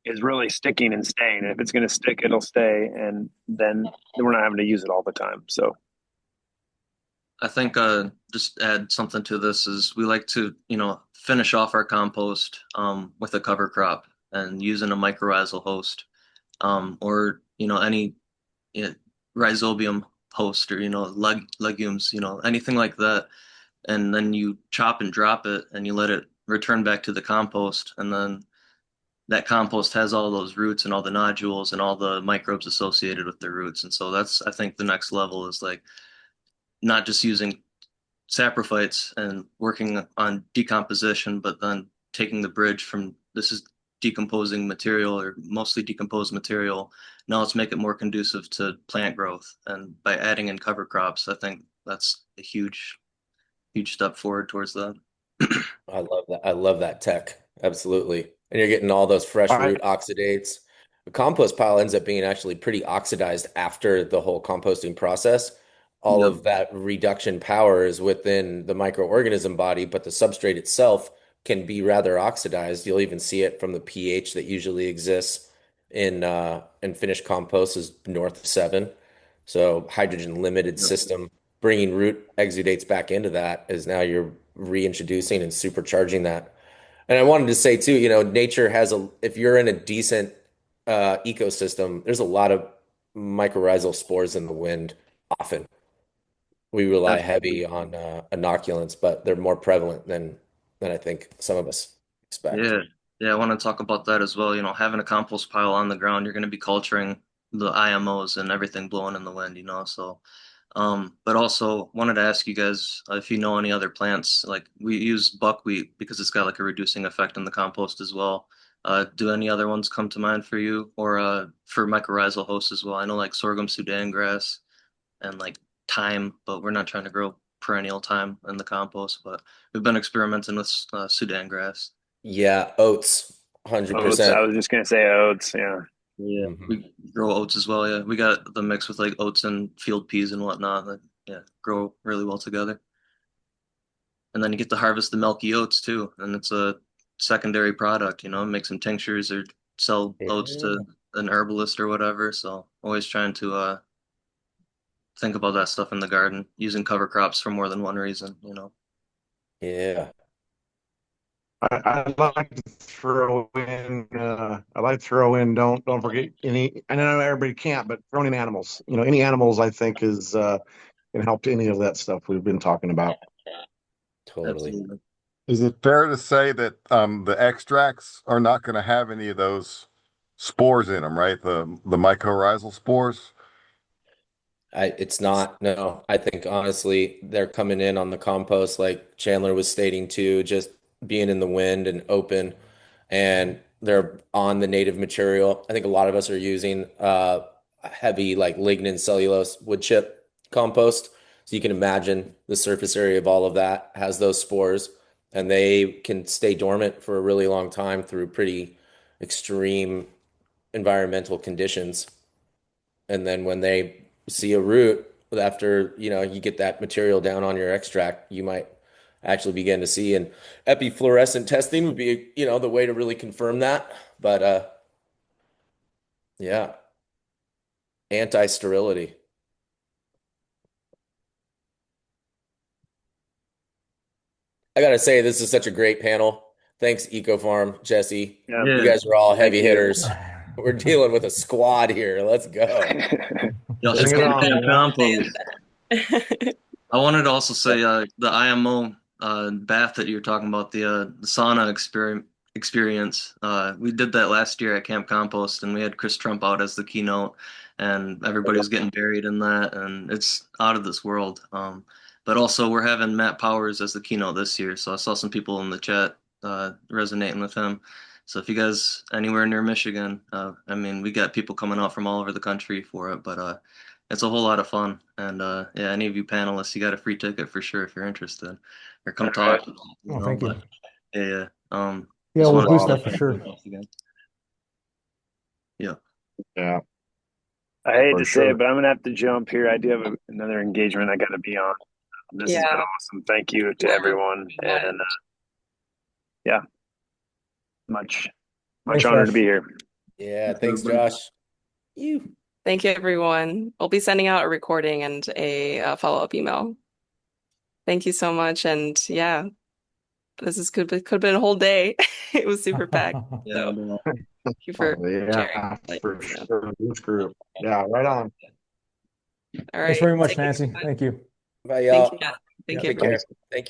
is really sticking and staying. And if it's going to stick, it'll stay. And then we're not having to use it all the time. So I think just add something to this is we like to, finish off our compost with a cover crop and using a mycorrhizal host or, any you know, rhizobium host or, legumes, anything like that. And then you chop and drop it and you let it return back to the compost. And then that compost has all those roots and all the nodules and all the microbes associated with the roots. And so that's, I think, the next level is like not just using saprophytes and working on decomposition, but then taking the bridge from this is decomposing material or mostly decomposed material. Now let's make it more conducive to plant growth. And by adding in cover crops, I think that's a huge, huge step forward towards that. I love that. I love that tech. Absolutely. And you're getting all those fresh I root oxidates. The compost pile ends up being actually pretty oxidized after the whole composting process. All Yep. of that reduction power is within the microorganism body, but the substrate itself can be rather oxidized. You'll even see it from the pH that usually exists in finished compost is north of 7. So hydrogen limited Yep. system, bringing root exudates back into that is now you're reintroducing and supercharging that. And I wanted to say too, nature has if you're in a decent ecosystem, there's a lot of mycorrhizal spores in the wind often. We rely heavy Absolutely. on inoculants, but they're more prevalent than I think some of us expect. Yeah. Yeah, I want to talk about that as well. Having a compost pile on the ground, you're going to be culturing the IMOs and everything blowing in the wind, so but also wanted to ask you guys if you know any other plants. Like we use buckwheat because it's got like a reducing effect in the compost as well. Do any other ones come to mind for you or for mycorrhizal hosts as well? I know like sorghum Sudan grass and like thyme, but we're not trying to grow perennial thyme in the compost, but we've been experimenting with Sudan grass. Yeah, oats, oats, I 100%. was just going to say oats. Yeah. Yeah, Mhm. we grow oats as well. Yeah, we got the mix with like oats and field peas and whatnot that yeah grow really well together. And then you get to harvest the milky oats too, and it's a secondary product. Make some tinctures or sell oats Yeah. to an herbalist or whatever. So always trying to think about that stuff in the garden, using cover crops for more than one reason. Yeah. I like to throw in. I like to throw in. Don't forget any. I know everybody can't, but throwing in animals. Any animals I think is can help to any of that stuff we've been talking about. Totally. Absolutely. Is it fair to say that the extracts are not going to have any of those spores in them, right? The mycorrhizal spores. It's not, no. I think honestly, they're coming in on the compost, like Chandler was stating too, just being in the wind and open, and they're on the native material. I think a lot of us are using heavy like lignin cellulose wood chip compost. So you can imagine the surface area of all of that has those spores, and they can stay dormant for a really long time through pretty extreme environmental conditions. And then when they see a root after, you get that material down on your extract, you might actually begin to see. And epifluorescent testing would be, the way to really confirm that. But yeah, anti-sterility. I gotta say, this is such a great panel. Thanks, EcoFarm, Jesse. Yeah. You Yeah, guys are all Thank heavy you. hitters. We're dealing with a squad here. Let's go. y'all should Bring it come on. camp Yeah. compost. I wanted to also say the IMO bath that you're talking about, the sauna experience. We did that last year at Camp Compost, and we had Chris Trump out as the keynote, and everybody was getting buried in that, and it's out of this world. But also, we're having Matt Powers as the keynote this year, so I saw some people in the chat resonating with him. So if you guys anywhere near Michigan, I mean, we got people coming out from all over the country for it, but it's a whole lot of fun. And yeah, any of you panelists, you got a free ticket for sure if you're interested, or come talk. Oh, thank you. But yeah, Yeah, just we'll wanted boost to that for sure. again. Yeah. Yeah. I hate For to say sure. it, but I'm gonna have to jump here. I do have another engagement I got to be on. This has been Yeah. awesome. Thank you to everyone, and yeah, much Thanks, honor to Josh. be here. Yeah, thanks, Josh. You. Thank you, everyone. We'll be sending out a recording and a follow-up email. Thank you so much. And yeah, could have been a whole day. It was super packed. Yeah. So thank you for sharing. Yeah, for sure. This group. Yeah, right on. All right. Thanks very much, Take care. Nancy. Thank you. Bye, y'all. Thank you. Thank Yeah. you, Take everyone. care. Thank you.